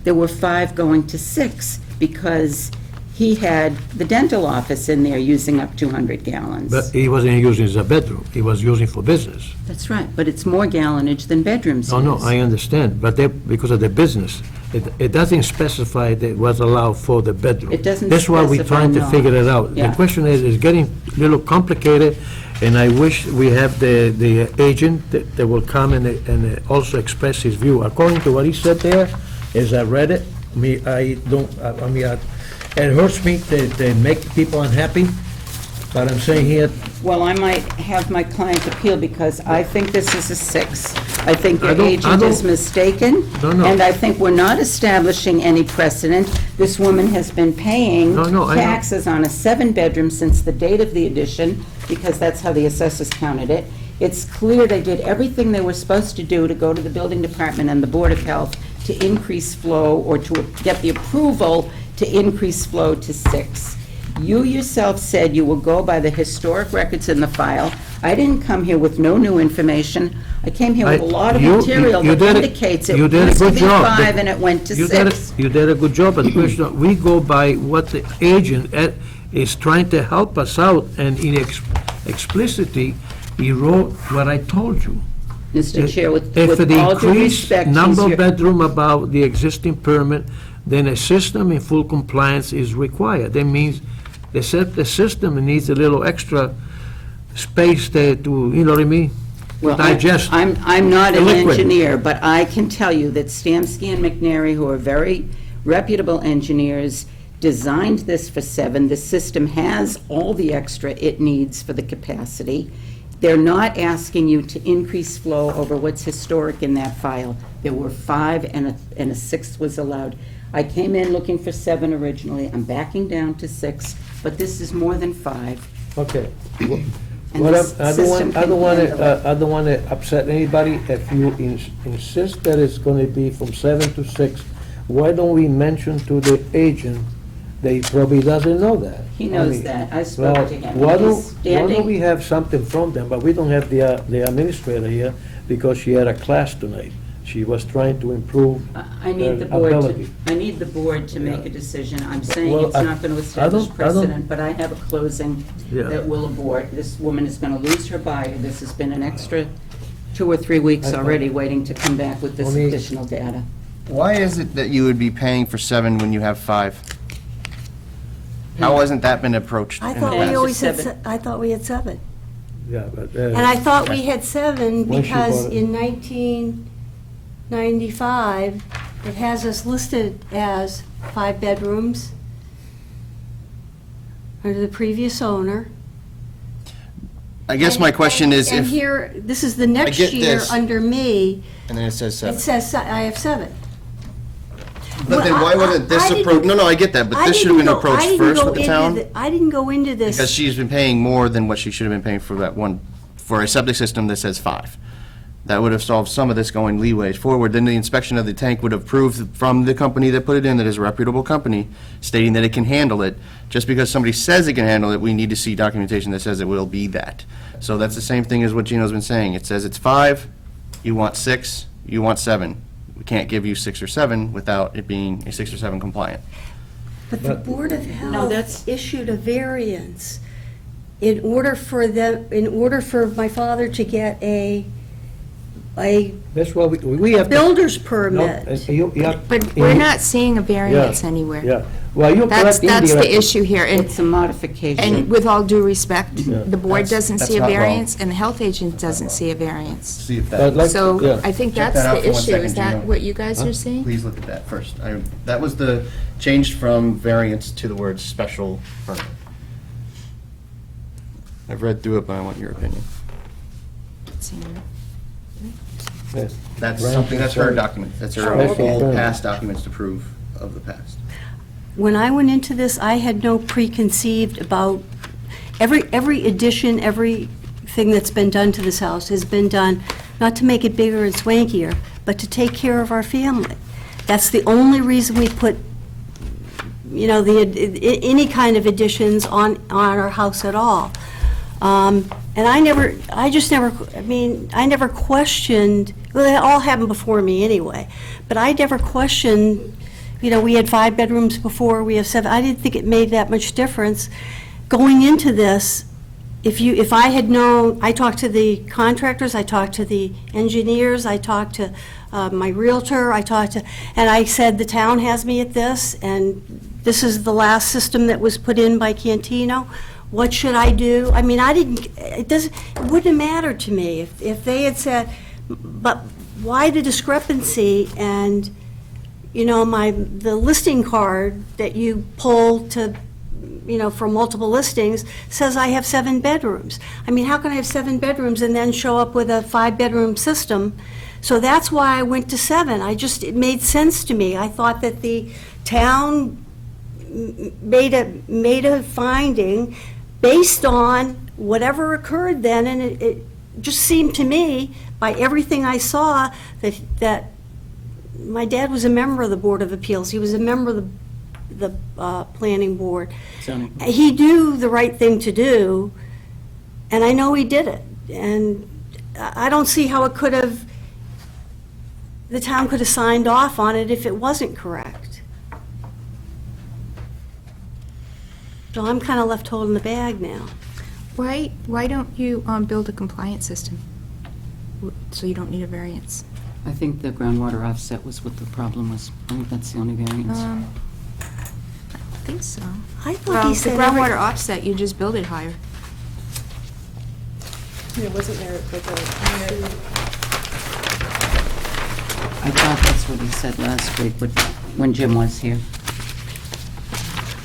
There were 5 going to 6, because he had the dental office in there using up 200 gallons. But he wasn't using it as a bedroom, he was using for business. That's right, but it's more gallonage than bedrooms No, no, use. I understand, but because of the business, it doesn't specify that it was allowed for the bedroom. It doesn't That's why we're specify, trying to no. figure it out. Yeah. The question is getting a little complicated, and I wish we have the agent that will come and also express his view. According to what he said there, as I read it, it hurts me to make people unhappy, but I'm saying here, Well, I might have my client appeal, because I think this is a 6. I think I your don't- agent is mistaken. No. And I think we're not establishing any precedent. This woman has been paying No, I know. taxes on a 7-bedroom since the date of the addition, because that's how the assessors counted it. It's clear they did everything they were supposed to do to go to the building department and the Board of Health to increase flow or to get the approval to increase flow to 6. You yourself said you will go by the historic records in the file. I didn't come here with no new information. I came here with a lot of material that indicates it you did a used to good be job. 5 and it went to You did 6. You did a good job, but the question, we go by what the agent is trying to help us out, and in explicitly, he wrote what I told you. Mr. Chair, with If the all due increased respect, number he's of your- bedroom above the existing permit, then a system in full compliance is required. That means the system needs a little extra space there to, you know what I mean? Well, Digest. I'm not the an liquid. engineer, but I can tell you that Stamsky and McNary, who are very reputable engineers, designed this for 7. The system has all the extra it needs for the capacity. They're not asking you to increase flow over what's historic in that file. There were 5 and a 6th was allowed. I came in looking for 7 originally. I'm backing down to 6, but this is more than 5. Okay. And What this I don't system want, can handle it. I don't want to upset anybody. If you insist that it's going to be from 7 to 6, why don't we mention to the agent that he probably doesn't know that? He I knows mean, that. I spoke well, to him. Why He's don't we standing, have something from them, but we don't have the administrator here because she had a class tonight. She was trying to improve I need the her board ability. to, I need the board to make a decision. I'm saying Well, it's I- not going to I establish don't- precedent, but I have a closing Yeah. that will abort. This woman is going to lose her buyer. This has been an extra 2 or 3 weeks I- already waiting to come back with this Only- additional data. Why is it that you would be paying for 7 when you have 5? How hasn't that been approached I in the thought we past? always had, 7. I thought we had 7. Yeah, but. And I thought we had 7 When she because bought it. in 1995, it has us listed as 5 bedrooms under the previous owner. I guess my question is And if, here, this is the next get year this. under me, and then it says it 7. says I have 7. But then why wasn't this I didn't- approved? No, I get that, but I this should have been didn't go- I approached didn't first go with the into town? I didn't go into this. Because she's been paying more than what she should have been paying for that one, for a septic system that says 5. That would have solved some of this going leeways forward. Then the inspection of the tank would have proved from the company that put it in, that is a reputable company, stating that it can handle it. Just because somebody says it can handle it, we need to see documentation that says it will be that. So that's the same thing as what Gino's been saying. It says it's 5, you want 6, you want 7. We can't give you 6 or 7 without it being a 6 or 7 compliant. But the Board of that's- Health issued a variance in order for my father to get a That's why we have. to- builder's No, permit. But we're not seeing a variance Yeah, anywhere. Yeah, well, you're That's correct. the indirectly. issue here. It's a modification. And with all due respect, the board That's- doesn't that's see a not wrong. variance, and the health agent doesn't see a variance. See if I'd that, like- So yeah. I think Check that's that out the for 1 issue. second, Is that Gino. what you guys are seeing? please look at that first. That was the, changed from variance to the word special permit. I've read through it, but I want your opinion. Yes. That's Right. something, that's her document. That's her Special old permit. past documents to prove of the past. When I went into this, I had no preconceived about, every addition, everything that's been done to this house has been done, not to make it bigger and swankier, but to take care of our family. That's the only reason we put, any kind of additions on our house at all. And I never questioned, well, they all happened before me anyway, but I never questioned, we had 5 bedrooms before, we have 7. I didn't think it made that much difference. Going into this, if I had known, I talked to the contractors, I talked to the engineers, I talked to my realtor, and I said, the town has me at this, and this is the last system that was put in by Cantino. What should I do? I mean, it wouldn't have mattered to me if they had said, but why the discrepancy? And, the listing card that you pull to, for multiple listings says I have 7 bedrooms. I mean, how can I have 7 bedrooms and then show up with a 5-bedroom system? So that's why I went to 7. It made sense to me. I thought that the town made a finding based on whatever occurred then, and it just seemed to me, by everything I saw, that my dad was a member of the Board of Appeals. He was a member of the planning board. Zoning. He knew the right thing to do, and I know he did it. And I don't see how it could have, the town could have signed off on it if it wasn't correct. So I'm kind of left holding the bag now. Why don't you build a compliance system? So you don't need a variance? I think the groundwater offset was what the problem was. I think that's the only variance. I think so. I thought Well, he the said groundwater offset, you just build it higher. Wasn't there like I thought that's what he said last week when Jim was here.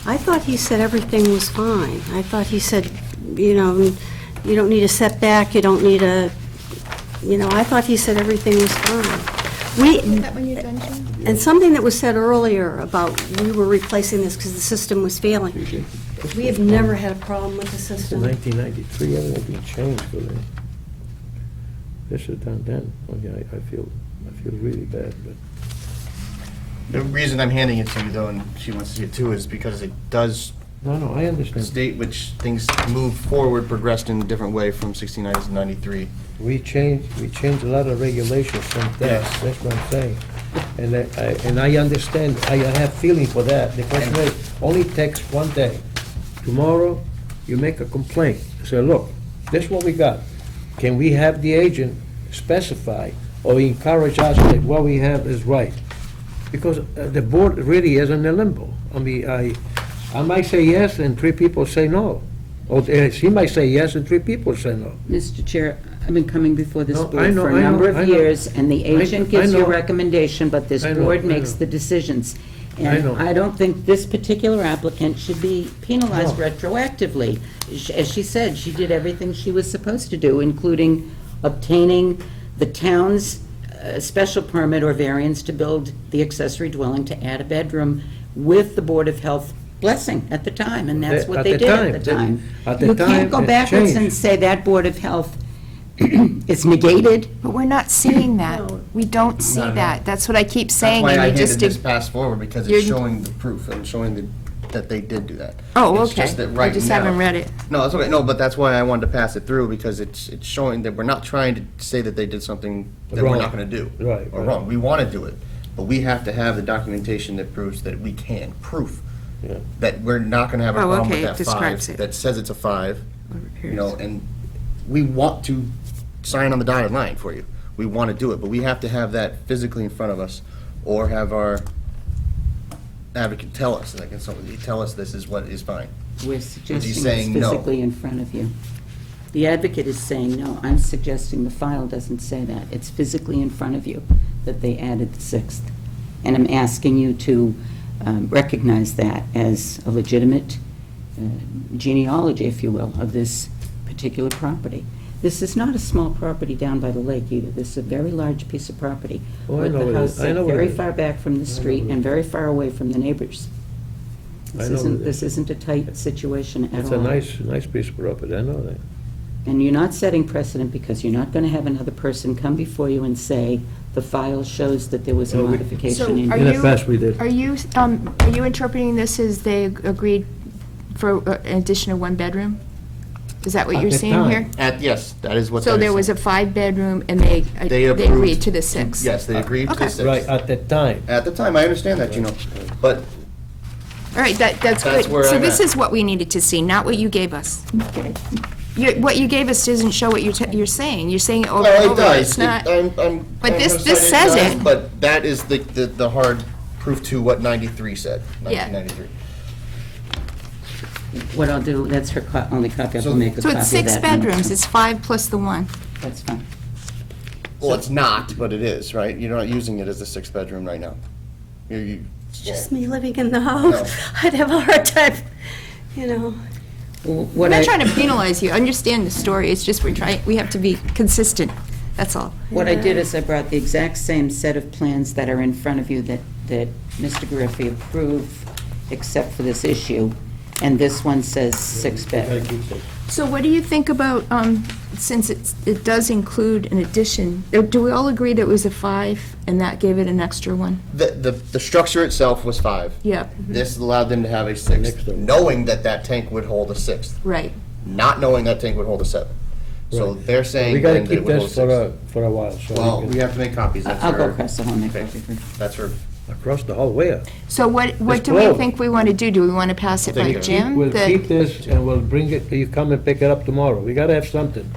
I thought he said everything was fine. I thought he said, you don't need a setback, you don't need a, I thought he said everything was fine. Is that when you're done, Jim? And something that was said earlier about we were replacing this because the system was failing. We have never had a problem with the In system. 1993, everything changed for them. This is done then. Okay, I feel really bad, but The reason I'm handing it to you, though, and she wants to see it too, is because it does no, I understand. state which things moved forward, progressed in a different way from 69 to 93. We changed a lot of regulations from that. Yes. That's what I'm saying. And I understand, I have feeling for that, because it only takes one day. Tomorrow, you make a complaint, say, look, this is what we got. Can we have the agent specify or encourage us that what we have is right? Because the board really is in a limbo. I mean, I might say yes and 3 people say no. Or she might say yes and 3 people say no. Mr. Chair, I've been coming before this No, board I know, for I a know, number I of know. years, and the agent gives you a know. recommendation, but this I know, board I makes know. the decisions. I And know. I don't think this particular applicant should be penalized No. retroactively. As she said, she did everything she was supposed to do, including obtaining the town's special permit or variance to build the accessory dwelling to add a bedroom with the Board of Health blessing at the time, and that's what At they the did time, at the time. at the You time, can't go it backwards and changed. say that Board of Health is negated. But we're not seeing that. No. We don't see No, no. that. That's what I keep That's saying, why and I you handed just... this pass forward, because it's You're- showing the proof and showing that they did do that. Oh, It's okay. just that I right just now- haven't read it. No, it's okay, no, but that's why I wanted to pass it through, because it's showing that we're not trying to say that they did something that we're Wrong. not gonna do. Right, Or right. wrong, we wanna do it, but we have to have the documentation that proves that we can, proof. Yeah. That we're not gonna have a Oh, problem okay, with it that describes 5, it. that says it's a 5, and we want to sign on the dotted line for you. We wanna do it, but we have to have that physically in front of us, or have our advocate tell us, like, tell us this is what is fine. We're suggesting it's saying no? physically in front of you. The advocate is saying no. I'm suggesting the file doesn't say that. It's physically in front of you that they added the 6th. And I'm asking you to recognize that as a legitimate genealogy, if you will, of this particular property. This is not a small property down by the lake either. This is a very large piece of property. Oh, I with know the what it house is. I set know what it very is. far back from the street what it and is. very far away from the neighbors. I know what it This is. isn't a tight situation at all. It's a nice piece of property, I know that. And you're not setting precedent because you're not going to have another person come before you and say, the file shows that there was a Well, we- So modification in are In the you- past, we did. Are you interpreting this as they agreed for an addition of 1 bedroom? Is that what At you're the saying time. here? Yes, that is what that So is there was a saying. 5-bedroom, and they approved agreed to the 6? Yes, they agreed to the Okay. 6. Right, at the time. At the time, I understand that, but All right, that's That's good. where So I'm this at. is what we needed to see, not what you gave us. What you gave us doesn't show what you're saying. You're saying it over and well, it over. does. It's not, But this says it. But that is the hard proof to what 93 said, Yeah. 1993. What I'll do, that's her only copy, So- I'll make a so copy of it's that. 6 bedrooms, it's 5 plus the 1. That's fine. Well, it's not, but it is, right? You're not using it as a 6th bedroom right now. You It's just me living in the house. I'd have a hard time, What We're not I- trying to penalize you, understand the story, it's just we have to be consistent, that's all. What I did is I brought the exact same set of plans that are in front of you that Mr. Gariffi approved, except for this issue, and this one says 6 We gotta bedrooms. keep this. So what do you think about, since it does include an addition, do we all agree that it was a 5, and that gave it an extra one? The structure itself was 5. Yeah, This allowed them to have a 6th, Next one. knowing that that tank would hold a 6th, right. not knowing that tank would hold a 7. So Right. they're saying We gotta then that it keep would hold a this 6th. for a while, so Well, we we can, have to make copies, that's I'll go her, across the hall and make Okay. copies. that's her. across the hall, where? So what It's do we closed. think we want to do? Do we want to pass it by Take it. Jim? We'll that- keep this, and we'll bring it, you come and pick it up tomorrow. We gotta have something.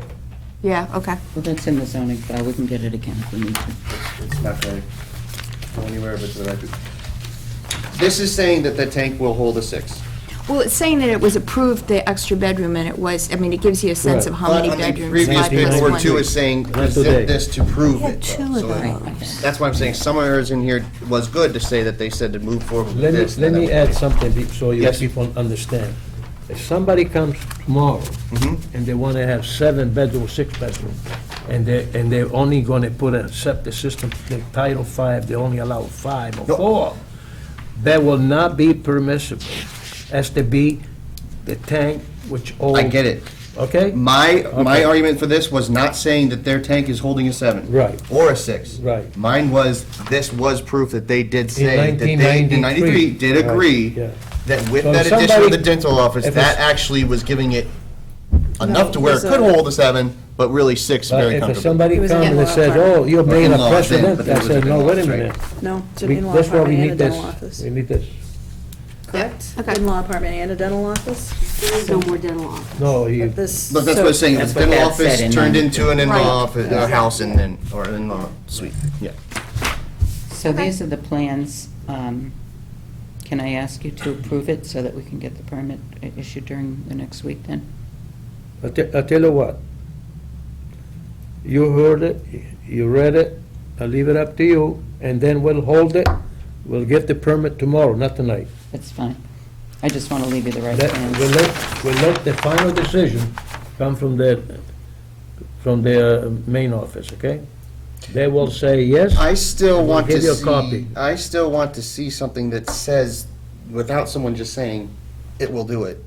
Yeah, okay. Well, that's in the zoning file, we can get it again if we need to. It's not going to go anywhere but to the record. This is saying that the tank will hold a 6. Well, it's saying that it was approved, the extra bedroom, and it was, I mean, it gives you a sense of how But many on the bedrooms, previous 5 plus paperwork 1. too is saying Not present today. this to prove We it. had though. 2 of So those. that's why I'm saying some of hers in here was good to say that they said to move forward with Let me, this. let then me that add would- something so you Yes. people understand. If somebody comes tomorrow Mhm. and they wanna have 7 bedroom, 6 bedroom, and they're only gonna put a septic system, the Title 5, they only allow 5 or No. 4, that will not be permissible. Has to be the tank which holds. I get it. Okay? My Okay. argument for this was not saying that their tank is holding a 7. Right. Or a 6. Right. Mine was, this was proof that they did say, that they, in 1993. 93, did Right, agree yeah. that with So that if addition of the somebody- dental office, if that it's- actually was giving it enough to where it there's could a- hold a 7, but really 6 But very if comfortably. somebody It was comes an and in-law says, apartment. oh, you're making a In-laws then, precedent, but I that was said, no, wait a in-laws, right? minute. No, it's an We- in-law That's why we apartment and need a this. dental office. We need this. Correct? Okay. In-law apartment and a dental office? There is no more dental office. No, you, But this. But that's so- what I'm saying, That's the what dental Pat said office in turned 93. into an in-law Right. office, house and then, or an in-law suite, yeah. So these are the plans. Can I ask you to approve it so that we can get the permit issued during the next week then? I tell you what. You heard it, you read it, I'll leave it up to you, and then we'll hold it. We'll get the permit tomorrow, not tonight. That's fine. I just want to leave you the right We'll plans. let the final decision come from their main office, okay? They will say yes. I still We'll want to give you a see, copy. I still want to see something that says, without someone just saying, it will do it,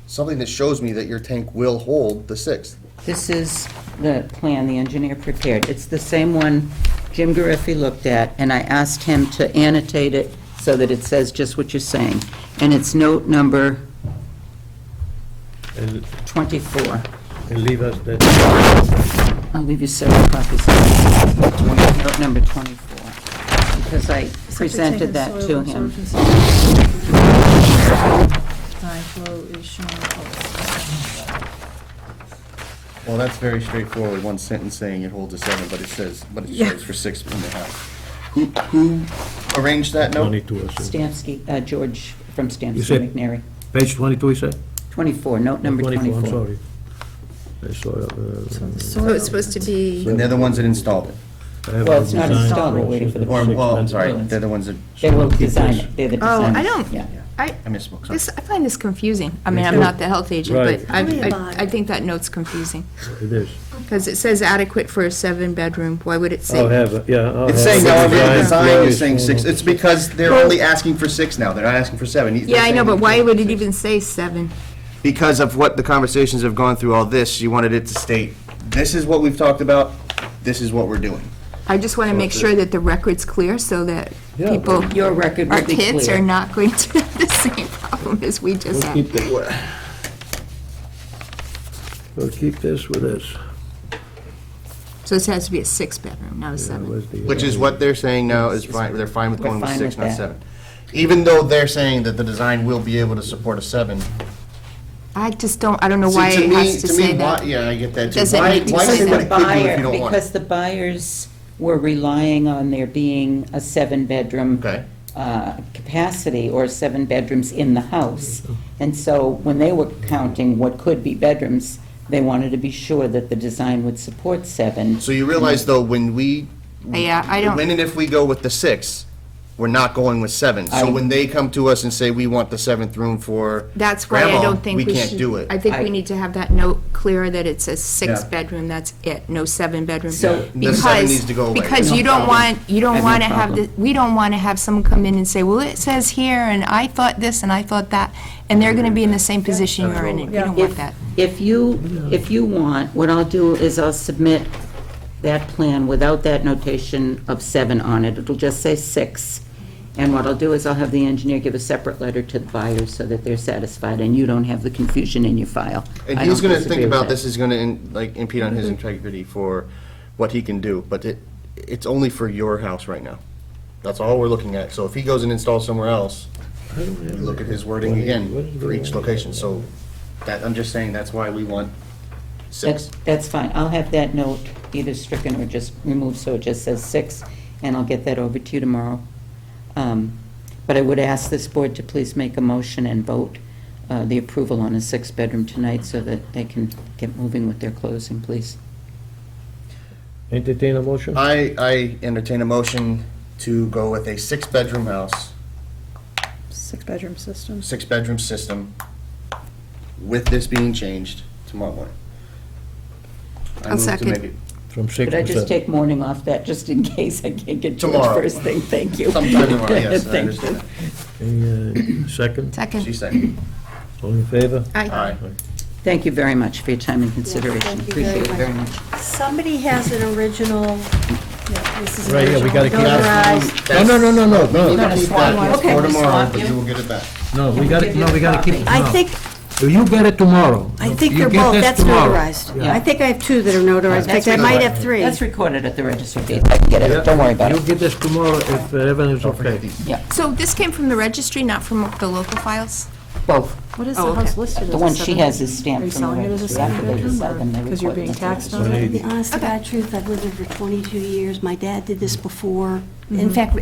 something that shows me that your tank will hold the 6th. This is the plan the engineer prepared. It's the same one Jim Gariffi looked at, and I asked him to annotate it so that it says just what you're saying. And it's note number And 24. and leave us that. I'll leave you several copies. Note number 24, because I presented that to him. High flow is shown. Well, that's very straightforward, one sentence saying it holds a 7, but it says, Yeah. shows for 6 in the house. Who arranged that note? 22, I said. Stamsky, George from You Stamsky said- McNary. Page 22, you said? 24, note number 24. I'm sorry. I saw, So it's supposed to be, And they're the ones that installed it. I have Well, a it's not design installed, we're process waiting for the- of Or, well, I'm 6 sorry, months. they're the ones that, They will Keep design this. it, they're the oh, designers. I don't, Yeah. I I misspoke, sorry. I find this confusing. I mean, I'm too. not the health agent, but Right. Tell me I about it. think that note's confusing. It is. Because it says adequate for a 7-bedroom. Why would it say? I'll have, it, yeah. I'll It's have saying, it. however, the design flow is saying shown 6, on it's the- because they're only asking for 6 now, they're not asking for 7. They're Yeah, I know, saying but why it's would it 6. even say 7? Because of what the conversations have gone through all this, you wanted it to state, this is what we've talked about, this is what we're doing. I just want to make sure that the record's clear so that Yeah. people, Your record our will be clear. kids are not going to have the same problem as we just We'll had. keep it. We'll keep this with us. So it has to be a 6-bedroom, not a 7. Where's the- Which is what they're saying now is fine, they're fine with We're going with fine 6, with not that. 7. Even though they're saying that the design will be able to support a 7. I just don't, I don't know See, why to it me- has to me, say why- that. Yeah, I get that too. Does it Why need to why say say that? what it could do if you don't want it? Because the buyers were relying on there being a 7-bedroom Okay. capacity or 7 bedrooms in the house. And so when they were counting what could be bedrooms, they wanted to be sure that the design would support 7. So you realize though, when we, Yeah, I don't, when and if we go with the 6, we're not going with 7. So I- when they come to us and say, we want the 7th room for That's why I Grandma, don't think we should. we can't do it. I think I- we need to have that note clear that it's a Yeah. 6-bedroom, that's it, no 7-bedroom. So- The 7 needs to go away. Because No you don't problem. want, you don't I have no want to have, problem. we don't want to have someone come in and say, well, it says here, and I thought this, and I thought that, and they're going to be in the same position you're in, and we don't want that. If you want, what I'll do is I'll submit that plan without that notation of 7 on it. It'll just say 6. And what I'll do is I'll have the engineer give a separate letter to the buyers so that they're satisfied and you don't have the confusion in your file. And I he's don't gonna disagree think with about that. this is gonna, impede on his integrity for what he can do, but it's only for your house right now. That's all we're looking at. So if he goes and installs somewhere else, we look at his wording again for each location. So that, I'm just saying, that's why we want 6. That's fine. I'll have that note either stricken or just removed so it just says 6, and I'll get that over to you tomorrow. But I would ask this board to please make a motion and vote the approval on a 6-bedroom tonight so that they can get moving with their closing, please. Entertain a motion? I entertain a motion to go with a 6-bedroom house, 6-bedroom system. 6-bedroom system, with this being changed tomorrow morning. I I'll move to second. make it From 6 Could I to just 7. take morning off that, just in case I can't get to it Tomorrow. first thing? Thank you. Sometime tomorrow, yes, I Thank understand you. that. Any, second? Second. She said, All in favor? Aye. aye. Thank you very much for your time and consideration. thank you very Appreciate it very much. much. Somebody has an original, this is an Right here, we gotta keep notarized. No, no, no, no, You no, can keep swap that one. for Okay. tomorrow, Swap but you. you will get it back. no, we gotta keep it I tomorrow. think, You get it tomorrow. I think You they're get both, this that's tomorrow. notarized. Yeah. I think I have 2 that are notarized. In fact, I might have 3. That's recorded at the register deed. I can get Yeah. it, don't worry about You it. get this tomorrow if everything's Don't forget okay. these. Yeah, So this came from the registry, not from the local files? both. What is Oh, the okay. house listed as a The one she 7? has is Are stamped you from the selling it as a registry. After they 7-bedroom, decide, or then they because you're record it being at the taxed on registry. it? To be honest to God truth, I've lived there for 22 years. My dad did this before. In fact,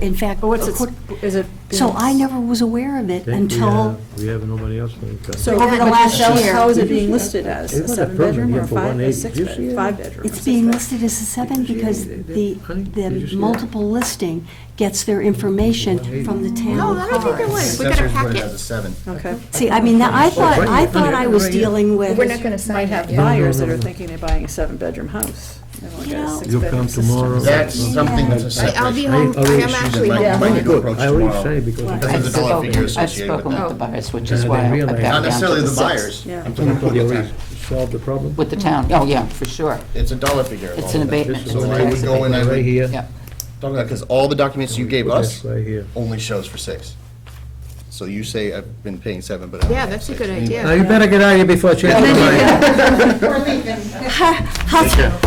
But what's it, is it? so I never was aware of it I think until, we have nobody else. So Over the last year. how is it being listed as? They've A got a 7-bedroom permit or a here for 5, a 180. Did you see it? 6-bedroom? it's being listed as a 7 because Honey, did you the see that? multiple listing gets their information from the town No, I don't think there cards. was. We got our Assessors put it packet. as a 7. Okay. See, I mean, I thought I was dealing with. We're not going to Might sign have that yet. buyers No, that no, are no. thinking they're buying a 7-bedroom house. They want to get a You know- 6-bedroom You come system. tomorrow. That's something that's a separate. I'll be issue. home, I already- I'm actually Might- home. you might need to Good. approach I already tomorrow. say because Right. Because of the dollar figure I've associated with spoken that. with the buyers, which And is I why I didn't got realize- down Not to necessarily the the 6. buyers. Yeah. I'm talking about you the already tax. solved the problem. With the town, oh, yeah, for sure. It's a dollar figure. It's all an of that. abatement. This It's is a I tax would go in, I abatement. right would, here. Yeah. talking about, because all the documents you gave Put us this right here. only shows for 6. So you say I've been paying 7, but I'm Yeah, paying that's a 6. good Now, idea. you better get out of here before I change my mind.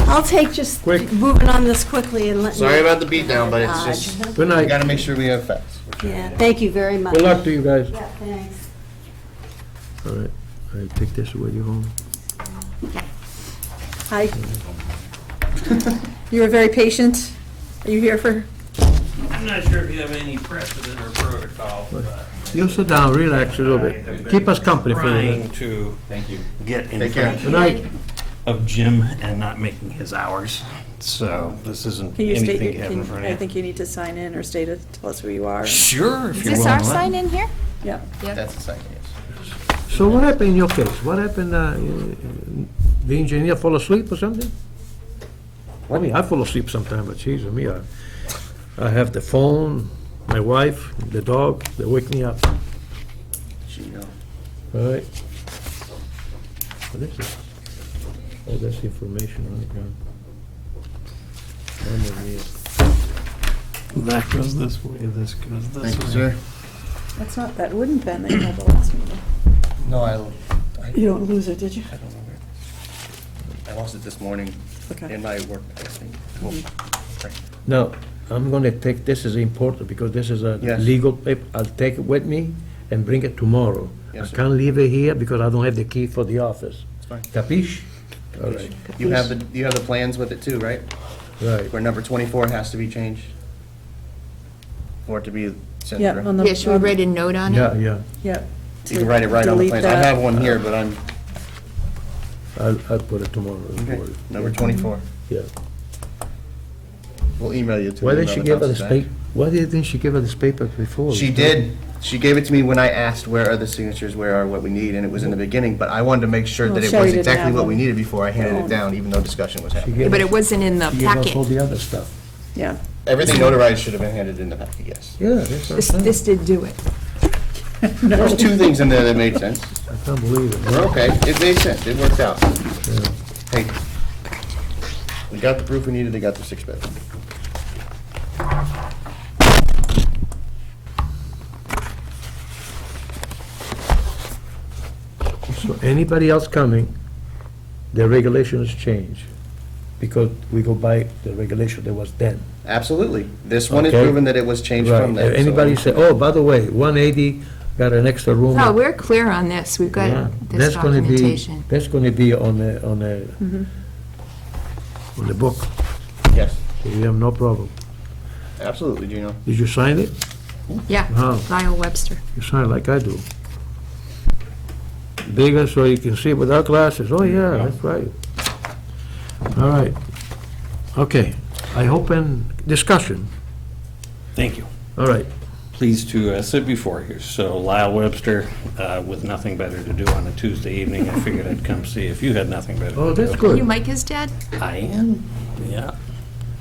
I'll take just Quick. moving on this quickly and let you. Sorry about the beat down, but it's just, Good we night. gotta make sure we have facts. Yeah, thank you very much. Good luck to you guys. Yeah, thanks. All right, I'll take this with you home. Hi. You were very patient. Are you here for? I'm not sure if you have any precedent or protocol, but You sit down, relax a little bit. Keep us company for a trying minute. to get in Take care. Good night. of Jim and not making his hours. So this isn't Can you state, anything to have in front I of you. think you need to sign in or state it, tell us who you are. Sure, if Is you're this willing our to let sign me. in here? Yeah. That's the second, yes. So what happened in your case? What happened, the engineer fall asleep or something? I mean, I fall asleep sometimes, but geez, me, I have the phone, my wife, the dog, they wake me up. Gee, no. All right. What is this? Oh, that's information on the ground. That goes this way, this goes this way. Thank you, sir. That's not that wooden pen that you had the last meeting. No, You don't lose it, did you? I don't know where. I lost it this morning Okay. in my work, I think. Well, right. Now, I'm gonna take, this is important, because this is a Yes. legal paper. I'll take it with me and bring it tomorrow. Yes, I sir. can't leave it here because I don't have the key for the office. It's fine. Capiche? All right, You have the plans with it too, right? right. Where number 24 has to be changed? For it to be sent Yeah, through? on the. Yeah, should we write a note on it? Yeah, yeah. Yeah. You can write it right on the Delete plans. I that. have one here, but I'm, I'll put it tomorrow. don't okay, worry. number 24. Yeah. We'll email you to. Why didn't she give her this paper? Why didn't she give her this paper before? She did. She gave it to me when I asked, where are the signatures, where are what we need, and it was in the beginning, but I wanted to make sure Well, that it Sherry was didn't exactly have what we them. needed before I handed Oh. it down, even though discussion was She happening. gave But us- it wasn't in the She gave us packet. all the other stuff. Yeah. Everything notarized should have been handed in the packet, yes. Yeah, that's what I'm This, saying. this did do it. There's two things in there that made sense. I can't believe it. We're okay. It made sense. It worked out. Hey, we got the proof we needed. They got the 6-bedroom. So anybody else coming, the regulations change, because we go by the regulation that was then. Absolutely. This one is Okay. proven that it was changed from Right. there. Anybody say, oh, by the way, 180 got an extra room. No, we're clear on this. We've Yeah. got this That's gonna be- documentation. That's gonna be on the, on the book, Yes, so we have no problem. absolutely, Gino. Did you sign it? Yeah, Wow. Lyle Webster. You sign it like I do. Bigger so you can see without glasses. Oh, yeah, that's right. All right. Okay. I open discussion. Thank you. All right. Pleased to sit before you. So Lyle Webster, with nothing better to do on a Tuesday evening, I figured I'd come see if you had nothing better to do. Oh, that's You good. Mike is dead? I am, yeah.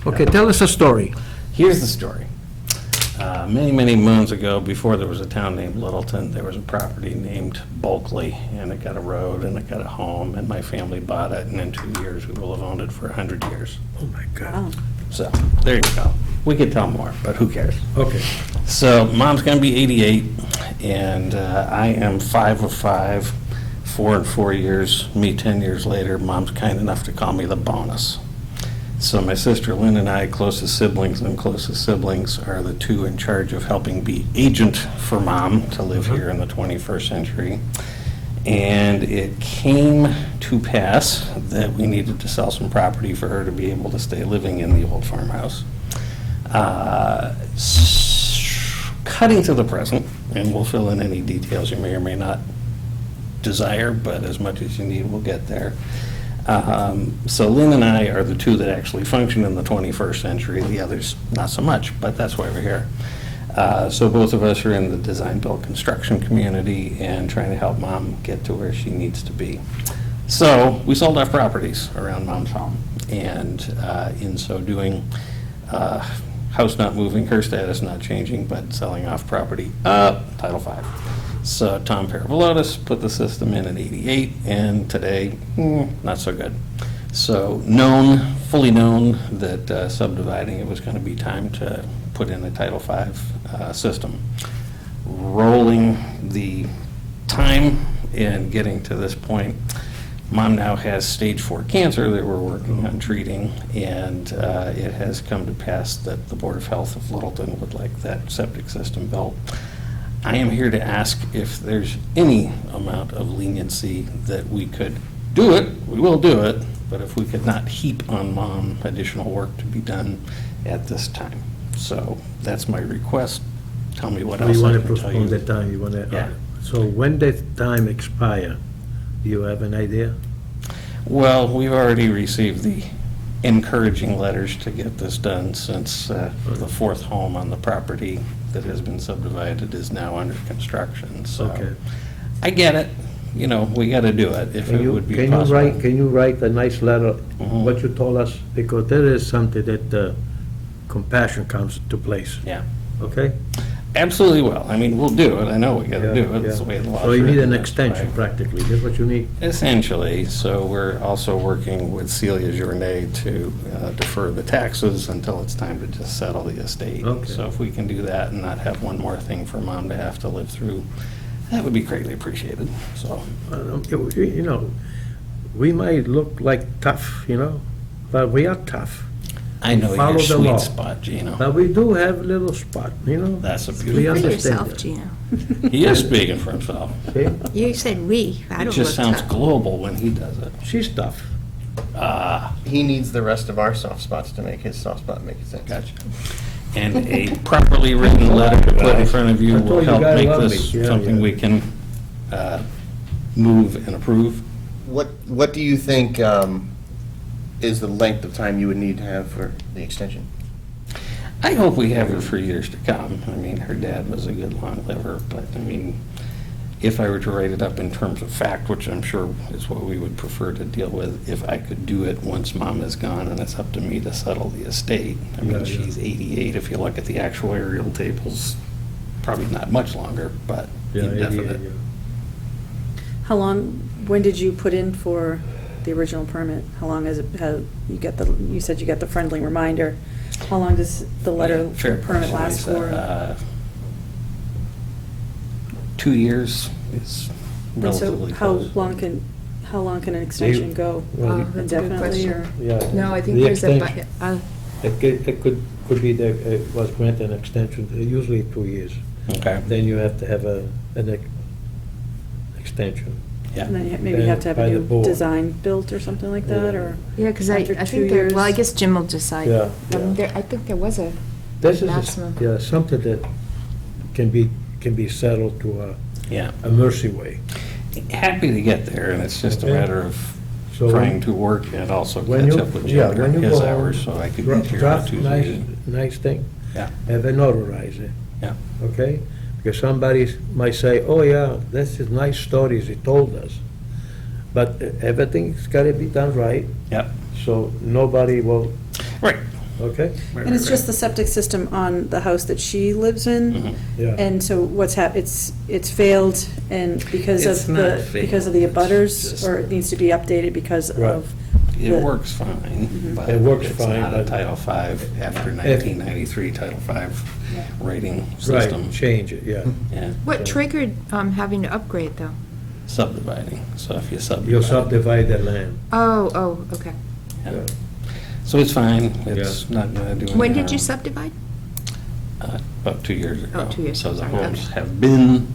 Okay, tell us a story. Here's the story. Many, many moons ago, before there was a town named Littleton, there was a property named Bulkley, and it got a road, and it got a home, and my family bought it, and in 2 years, we will have owned it for 100 years. Oh, my God. So, there you go. We could tell more, but who cares? Okay. So, Mom's gonna be 88, and I am 5 of 5, 4 and 4 years, me 10 years later. Mom's kind enough to call me the bonus. So my sister Lynn and I, closest siblings, are the two in charge of helping be agent for Mom to live here in the 21st century. And it came to pass that we needed to sell some property for her to be able to stay living in the old farmhouse. Cutting to the present, and we'll fill in any details you may or may not desire, but as much as you need, we'll get there. So Lynn and I are the two that actually function in the 21st century, the others not so much, but that's why we're here. So both of us are in the design-build construction community and trying to help Mom get to where she needs to be. So we sold off properties around Mom's home, and in so doing, house not moving, her status not changing, but selling off property, Title V. So Tom Paravolotis put the system in '88, and today, not so good. So fully known that subdividing it was going to be time to put in a Title V system. Rolling the time and getting to this point, Mom now has stage 4 cancer that we're working on treating, and it has come to pass that the Board of Health of Littleton would like that septic system built. I am here to ask if there's any amount of leniency that we could do it, we will do it, but if we could not heap on Mom additional work to be done at this time. So that's my request. Tell me what else You I want to can tell postpone you. the time, you want to... Yeah. So when the time expire, do you have an idea? Well, we've already received the encouraging letters to get this done since the 4th home on the property that has been subdivided is now under construction, so. Okay. I get it, we got to do it if it would be Can possible. you write a nice letter, Mhm. what you told us? Because there is something that compassion comes to place, Yeah, okay? absolutely will. I mean, we'll do it. I know we got to do it. It's the way the law. So you need an extension practically, that's what you need? Essentially, so we're also working with Celia Journet to defer the taxes until it's time to just settle the estate. Okay. So if we can do that and not have one more thing for Mom to have to live through, that would be greatly appreciated, so. We might look like tough, but we are tough. I know Follow your the law. sweet spot, Gino. But we do have a little spot, That's a We beautiful. For understand yourself, that. Gino. He is speaking for himself. Okay? You said we. I It don't just look sounds tough. global when he does it. She's tough. He needs the rest of our soft spots to make his soft spot make sense. Gotcha. And a properly written letter to put in front of you I told will you help guys make love this me. Yeah, something yeah. we can move and approve. What do you think is the length of time you would need to have for the extension? I hope we have her for years to come. I mean, her dad was a good long liver, but I mean, if I were to write it up in terms of fact, which I'm sure is what we would prefer to deal with, if I could do it once Mom is gone and it's up to me to settle the estate. I mean, Yeah, yeah. she's 88. If you look at the actuarial tables, probably not much longer, but Yeah, indefinite. yeah. How long, when did you put in for the original permit? How long has it, you said you got the friendly reminder. How long does the letter Fair permit last question, for? 2 years is And relatively so how close. long can an extension go? Well, Oh, that's a good Indefinitely, or? question. Yeah. No, I think The there's a, extension- It could be that it was granted an extension, usually 2 years. Okay, Then you have to have extension. yeah. And then you maybe have to have By a the new board. design built or something like that, Yeah. or? yeah, because I After 2 think there, well, I years. guess Jim will decide. Yeah, yeah. I think there was a This is, maximum. yeah, something that can be settled to Yeah. a mercy way. Happy to get there, and it's just a Okay. matter of So trying to work and also when catch you- up with yeah, Jim when during you his go hours, home, so I could dra- get here on draft Tuesday. nice thing, Yeah, have it notarized it, yeah. okay? Because somebody might say, oh, yeah, this is nice stories he told us. But everything's gotta be done right, Yep, so nobody will, right. okay? And it's just the septic system on the house that she lives in? Mhm. Yeah. And so it's failed, and because It's of not because of the failed, it's abutters, just- or it needs to be updated because Right. of? It the- works fine, but It works it's fine, not a but- Title V after 1993 Title V rating Right, system. change it, yeah. Yeah, What triggered having to upgrade, though? subdividing, so if you subdivide. You'll subdivide the land. Oh, okay. Yeah. So it's fine, it's not gonna do any When did you harm. subdivide? About 2 years ago. Oh, 2 years, So the sorry, homes okay. have been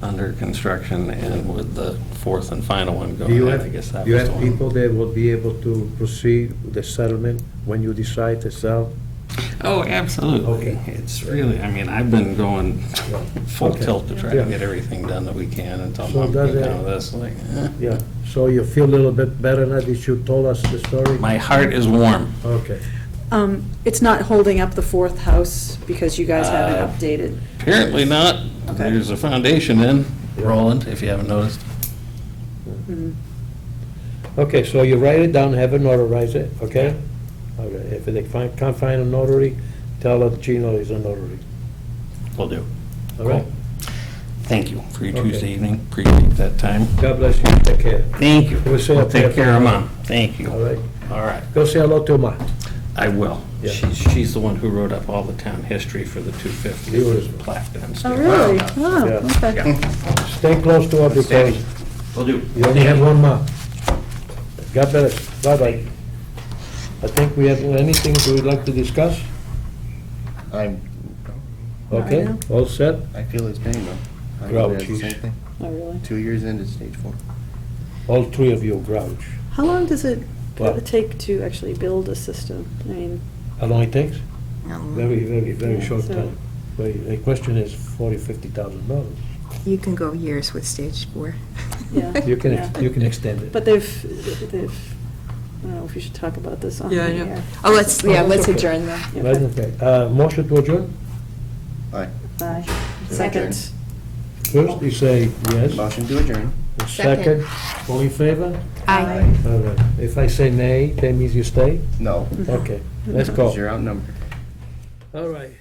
under construction, and with the fourth and final one Do you going in, I have, guess that you was the have one. people that will be able to proceed with the settlement when you decide to sell? Oh, absolutely. Okay. It's really, I mean, I've been going full Okay. tilt to try Yeah. to get everything done that we can until So Mom does came it- down with this, like, Yeah, so you feel a little bit better now that you told us the story? my heart is warm. Okay. It's not holding up the fourth house because you guys haven't Uh, updated? Apparently not. Okay. There's a foundation in, Yeah. Roland, if you haven't noticed. Mhm. Okay, so you write it down, have it notarize it, okay? Okay, if they can't find a notary, tell them Gino is a notary, Will do. all right? Thank you for your Okay. Tuesday evening. Appreciate that time. God bless you, take care, Thank you. We'll say a We'll take prayer care of for Mom. Thank you. all right? All right. Go say hello to Ma. I will. Yeah. She's the one who wrote up all the town history for the 250. Beautiful. Plaque Oh, downstairs. really? Yeah. Oh, okay. Yeah. Stay close to her because Steady. Will do. you only have one Ma. God bless, bye-bye. I think we have anything we would like to discuss? I'm, Not right Okay, now. all set? I feel his pain, though. I Grouchy. know that's the same thing. Oh, really? 2 years into stage 4. All three of you grouch. How long does it What? take to actually build a system? I mean, How long it takes? Um, Very short So- time. But the question is $40,000-$50,000. You can go years with stage 4. yeah. You can, yeah. you can extend it. But they've, I don't know if you should talk about this on the Yeah, I know. air. Oh, let's Oh, that's okay. adjourn then. Yeah. Right, okay. Motion to adjourn? Aye. Aye. Second. Second. First, you say yes. Motion to adjourn. Second. All in favor? Aye. All right. If I say nay, that means you stay? No, Okay, let's because go. you're outnumbered. All right.